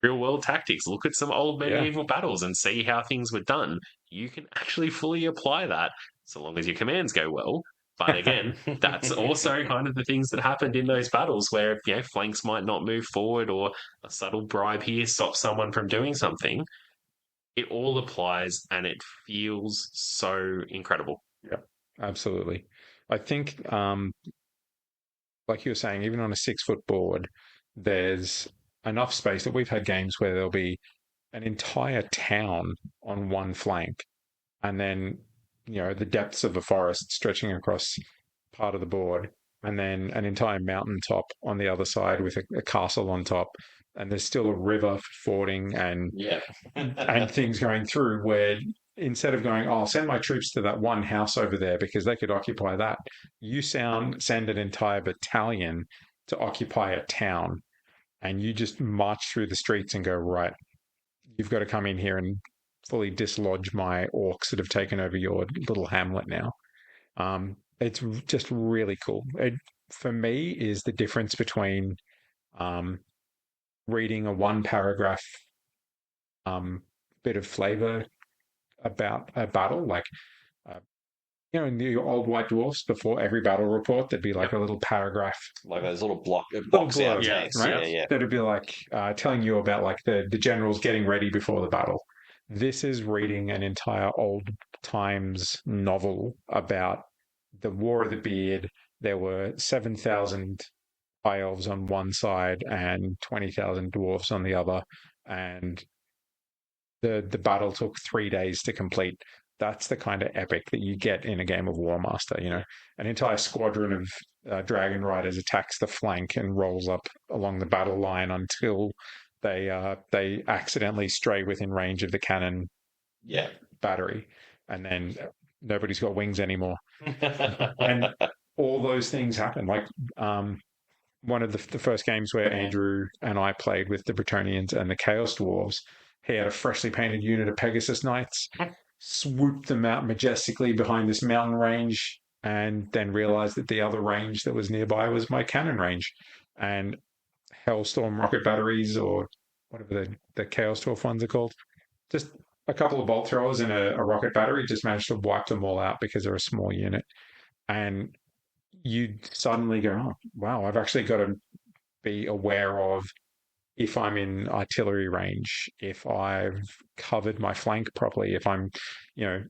real world tactics. Look at some old medieval battles and see how things were done. You can actually fully apply that so long as your commands go well. But again, that's also kind of the things that happened in those battles where flanks might not move forward, or a subtle bribe here stops someone from doing something. It all applies, and it feels so incredible. Yeah, absolutely. I think, like you were saying, even on a 6 foot board, there's enough space that we've had games where there'll be an entire town on one flank, and then the depths of a forest stretching across part of the board, and then an entire mountaintop on the other side with a castle on top, and there's still a river for fording and and things going through, where instead of going, I'll send my troops to that one house over there because they could occupy that, you send an entire battalion to occupy a town, and you just march through the streets and go, right, you've got to come in here and fully dislodge my orcs that have taken over your little hamlet now. it's just really cool. It, for me, is the difference between reading a one paragraph bit of flavor about a battle, like uh, in the old White Dwarfs, before every battle report, there'd be like a little paragraph, like those little box blurb, out text. right? Yeah. That'd be like telling you about like the generals getting ready before the battle. This is reading an entire old times novel about the War of the Beard. There were 7,000 high elves on one side and 20,000 dwarfs on the other, and the battle took 3 days to complete. That's the kind of epic that you get in a game of Warmaster. An entire squadron of dragon riders attacks the flank and rolls up along the battle line until they accidentally stray within range of the cannon battery, and then nobody's got wings anymore. And all those things happen. Like one of the first games where Andrew and I played with the Bretonians and the Chaos Dwarves, he had a freshly painted unit of Pegasus Knights, swooped them out majestically behind this mountain range, and then realized that the other range that was nearby was my cannon range. And Hellstorm rocket batteries, or whatever the Chaos Dwarf ones are called, just a couple of bolt throwers and a rocket battery just managed to wipe them all out because they're a small unit. And you suddenly go, oh, wow, I've actually got to be aware of if I'm in artillery range, if I've covered my flank properly, if I'm,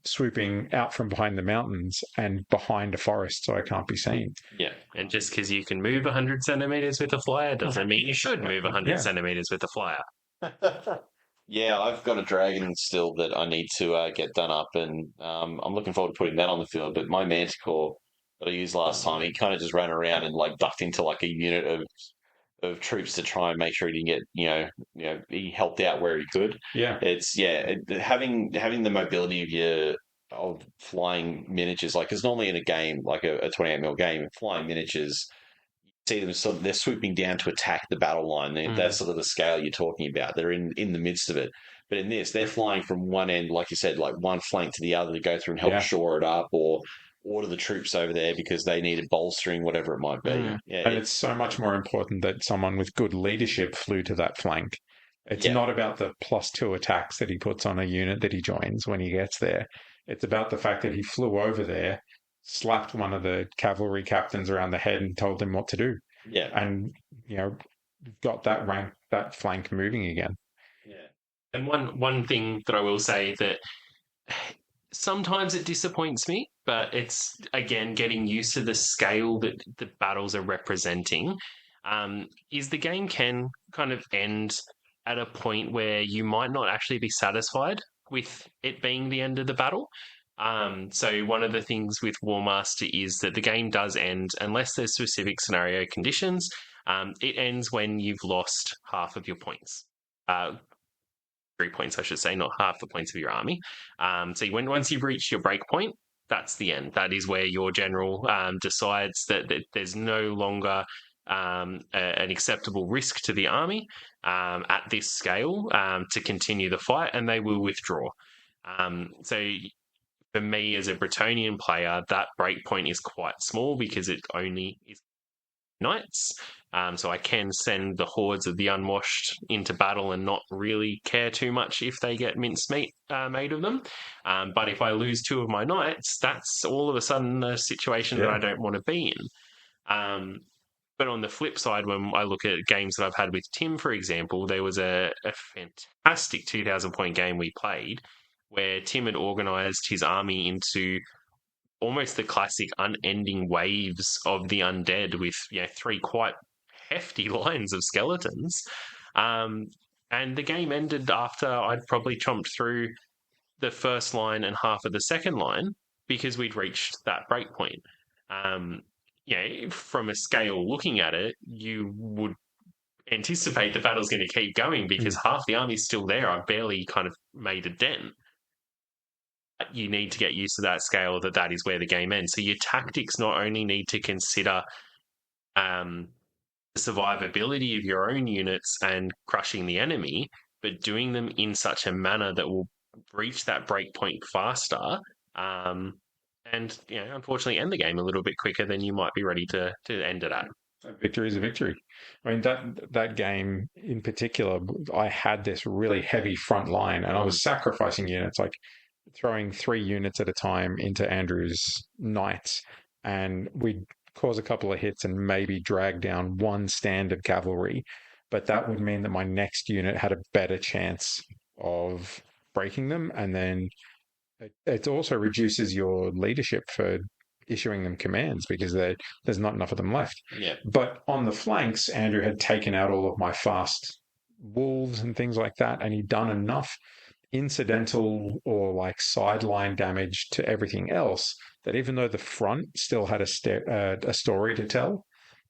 swooping out from behind the mountains and behind a forest so I can't be seen. Yeah, and just because you can move 100 centimeters with a flyer doesn't mean you should move 100 centimeters with a flyer. Yeah, I've got a dragon still that I need to get done up, and I'm looking forward to putting that on the field. But my Manticore that I used last time, he kind of just ran around and like ducked into like a unit of troops to try and make sure he didn't get, he helped out where he could. Yeah, it's having the mobility of flying miniatures, like, because normally in a game like a 28 mil game, flying miniatures, see them sort of, they're swooping down to attack the battle line. That's sort of the scale you're talking about. They're in the midst of it. But in this, they're flying from one end, like you said, like one flank to the other to go through and help shore it up, or order the troops over there because they needed bolstering, whatever it might be. Yeah, and it's so much more important that someone with good leadership flew to that flank. It's not about the +2 attacks that he puts on a unit that he joins when he gets there. It's about the fact that he flew over there, slapped one of the cavalry captains around the head and told them what to do. Yeah. And, got that flank moving again. Yeah. And one thing that I will say that sometimes it disappoints me, but it's, again, getting used to the scale that the battles are representing, is the game can kind of end at a point where you might not actually be satisfied with it being the end of the battle. So one of the things with Warmaster is that the game does end, unless there's specific scenario conditions, it ends when you've lost half of your points. 3 points, I should say, not half the points of your army. So once you've reached your break point, that's the end. That is where your general decides that there's no longer an acceptable risk to the army at this scale to continue the fight, and they will withdraw. So for me as a Bretonian player, that break point is quite small because it only is knights. So I can send the hordes of the unwashed into battle and not really care too much if they get mincemeat made of them. But if I lose 2 of my knights, that's all of a sudden a situation that I don't want to be in. But on the flip side, when I look at games that I've had with Tim, for example, there was a fantastic 2,000-point game we played where Tim had organised his army into almost the classic unending waves of the undead with 3 quite hefty lines of skeletons. And the game ended after I'd probably chomped through the first line and half of the second line because we'd reached that break point. From a scale looking at it, you would anticipate the battle's going to keep going because half the army's still there. I barely kind of made a dent. You need to get used to that scale that is where the game ends. So your tactics not only need to consider the survivability of your own units and crushing the enemy, but doing them in such a manner that will reach that break point faster and unfortunately end the game a little bit quicker than you might be ready to end it at. A victory is a victory. I mean, that game in particular, I had this really heavy front line, and I was sacrificing units, like throwing 3 units at a time into Andrew's knights, and we'd cause a couple of hits and maybe drag down 1 stand of cavalry, but that would mean that my next unit had a better chance of breaking them, and then it also reduces your leadership for issuing them commands because there's not enough of them left. Yeah. But on the flanks, Andrew had taken out all of my fast wolves and things like that, and he'd done enough incidental or like sideline damage to everything else that even though the front still had a story to tell,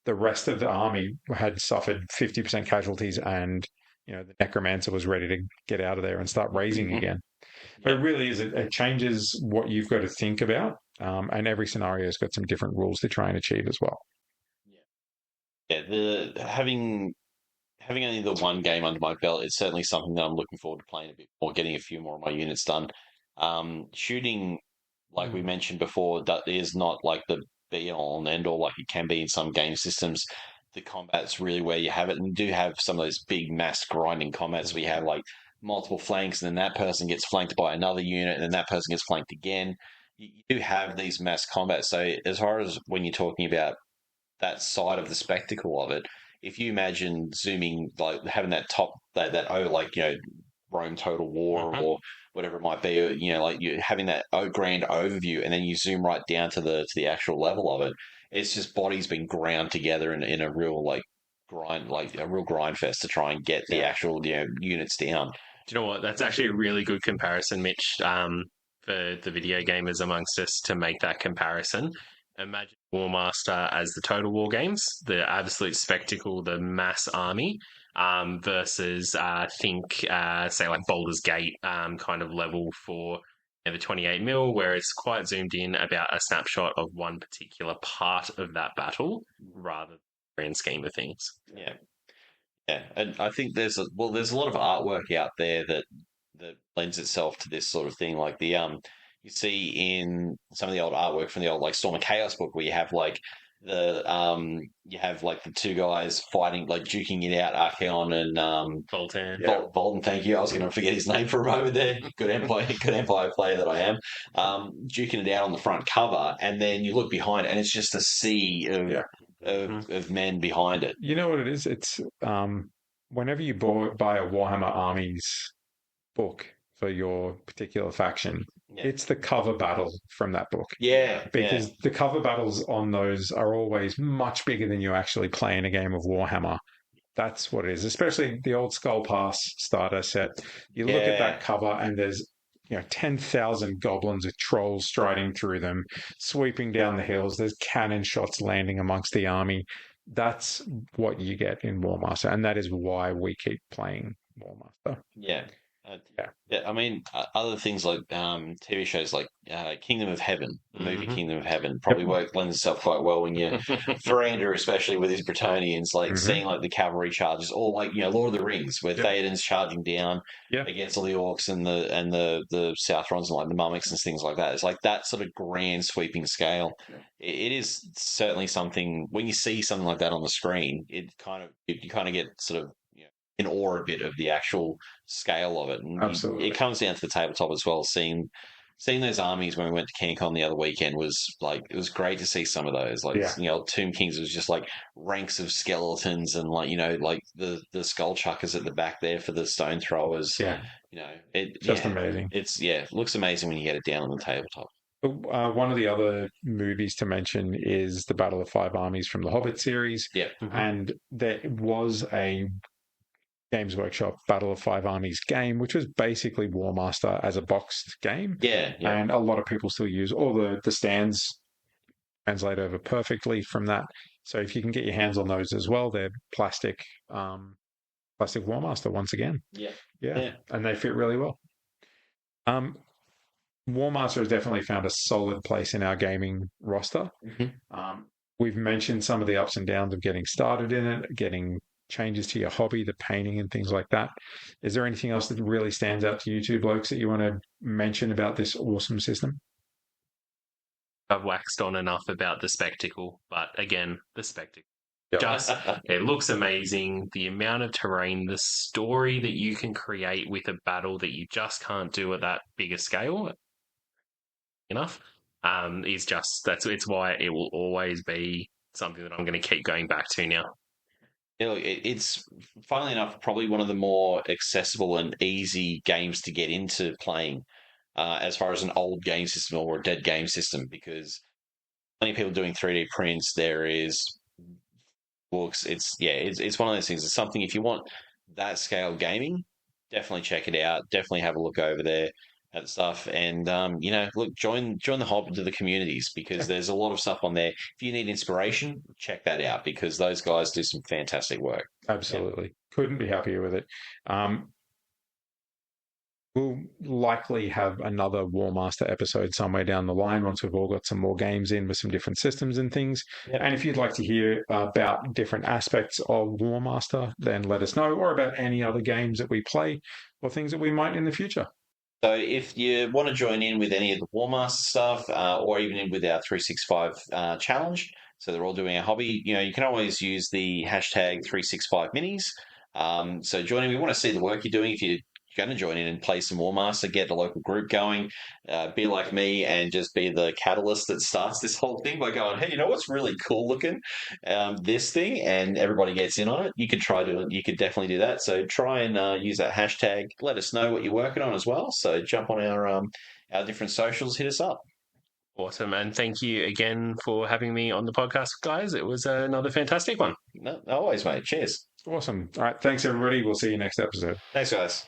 the rest of the army had suffered 50% casualties, and the necromancer was ready to get out of there and start raising again. But it really is, it changes what you've got to think about, and every scenario has got some different rules to try and achieve as well. Yeah, having only the 1 game under my belt is certainly something that I'm looking forward to playing a bit more, getting a few more of my units done. Shooting, like we mentioned before, that is not like the be-all and end-all like it can be in some game systems. The combat's really where you have it, and you do have some of those big mass grinding combats where you have like multiple flanks, and then that person gets flanked by another unit, and then that person gets flanked again. You do have these mass combats. So as far as when you're talking about that side of the spectacle of it, if you imagine zooming, like having that Rome Total War or whatever it might be, like you having that grand overview, and then you zoom right down to the actual level of it. It's just bodies being ground together in a real grind fest to try and get the actual units down. Do you know what? That's actually a really good comparison, Mitch, for the video gamers amongst us to make that comparison. Imagine Warmaster as the Total War games, the absolute spectacle, the mass army, versus say like Baldur's Gate kind of level for the 28 mil, where it's quite zoomed in about a snapshot of one particular part of that battle rather than the grand scheme of things. Yeah. Yeah, and I think there's a lot of artwork out there that lends itself to this sort of thing. Like you see in some of the old artwork from the old like Storm of Chaos book, where you have like the 2 guys fighting, like duking it out, Archeon and Voltan. Bolton, thank you. I was going to forget his name for a moment there. Good Empire player that I am. Duking it out on the front cover, and then you look behind, and it's just a sea of men behind it. You know what it is? It's whenever you buy a Warhammer Armies book for your particular faction, it's the cover battle from that book. Yeah. Because the cover battles on those are always much bigger than you actually play in a game of Warhammer. That's what it is, especially the old Skull Pass starter set. You look at that cover, and there's 10,000 goblins with trolls striding through them, sweeping down the hills. There's cannon shots landing amongst the army. That's what you get in Warmaster, and that is why we keep playing Warmaster. Yeah. I mean, other things like TV shows like Kingdom of Heaven, the movie Kingdom of Heaven, probably lends itself quite well when you, for Andrew especially with his Bretonnians, like seeing like the cavalry charges, or like Lord of the Rings, where Theoden's charging down against all the orcs and the Southrons and like the mummics and things like that. It's like that sort of grand sweeping scale. It is certainly something when you see something like that on the screen, you kind of get sort of in awe a bit of the actual scale of it. And absolutely, it comes down to the tabletop as well. Seeing those armies when we went to CanCon the other weekend was like, it was great to see some of those. Like Tomb Kings was just like ranks of skeletons, and like the skull chuckers at the back there for the stone throwers. Just amazing. It looks amazing when you get it down on the tabletop. One of the other movies to mention is the Battle of Five Armies from the Hobbit series. And there was a Games Workshop Battle of Five Armies game, which was basically Warmaster as a boxed game. And a lot of people still use all the stands translate over perfectly from that. So if you can get your hands on those as well, they're plastic Warmaster once again. And they fit really well. Warmaster has definitely found a solid place in our gaming roster. We've mentioned some of the ups and downs of getting started in it, getting changes to your hobby, the painting and things like that. Is there anything else that really stands out to you two blokes that you want to mention about this awesome system? I've waxed on enough about the spectacle, but again, the spectacle. Yep. Just, it looks amazing. The amount of terrain, the story that you can create with a battle that you just can't do at that bigger scale enough, is just, it's why it will always be something that I'm going to keep going back to now. It's funnily enough probably one of the more accessible and easy games to get into playing, as far as an old game system or a dead game system, because plenty of people doing 3D prints. There is books. It's one of those things. It's something, if you want that scale gaming, definitely check it out. Definitely have a look over there at stuff, and look, join the hobby to the communities, because there's a lot of stuff on there. If you need inspiration, check that out, because those guys do some fantastic work. Absolutely, couldn't be happier with it. We'll likely have another Warmaster episode somewhere down the line once we've all got some more games in with some different systems and things. Yep. And if you'd like to hear about different aspects of Warmaster, then let us know, or about any other games that we play or things that we might in the future. So if you want to join in with any of the Warmaster stuff, or even in with our 365 challenge, so they're all doing a hobby, you can always use the hashtag 365minis. So join in. We want to see the work you're doing. If you're going to join in and play some Warmaster, get the local group going, be like me and just be the catalyst that starts this whole thing by going, hey, you know what's really cool looking? This thing, and everybody gets in on it. You could definitely do that. So try and use that hashtag. Let us know what you're working on as well. So jump on our different socials, hit us up. Awesome. And thank you again for having me on the podcast, guys. It was another fantastic one. No, always, mate. Cheers. Awesome. All right. Thanks, everybody. We'll see you next episode. Thanks, guys.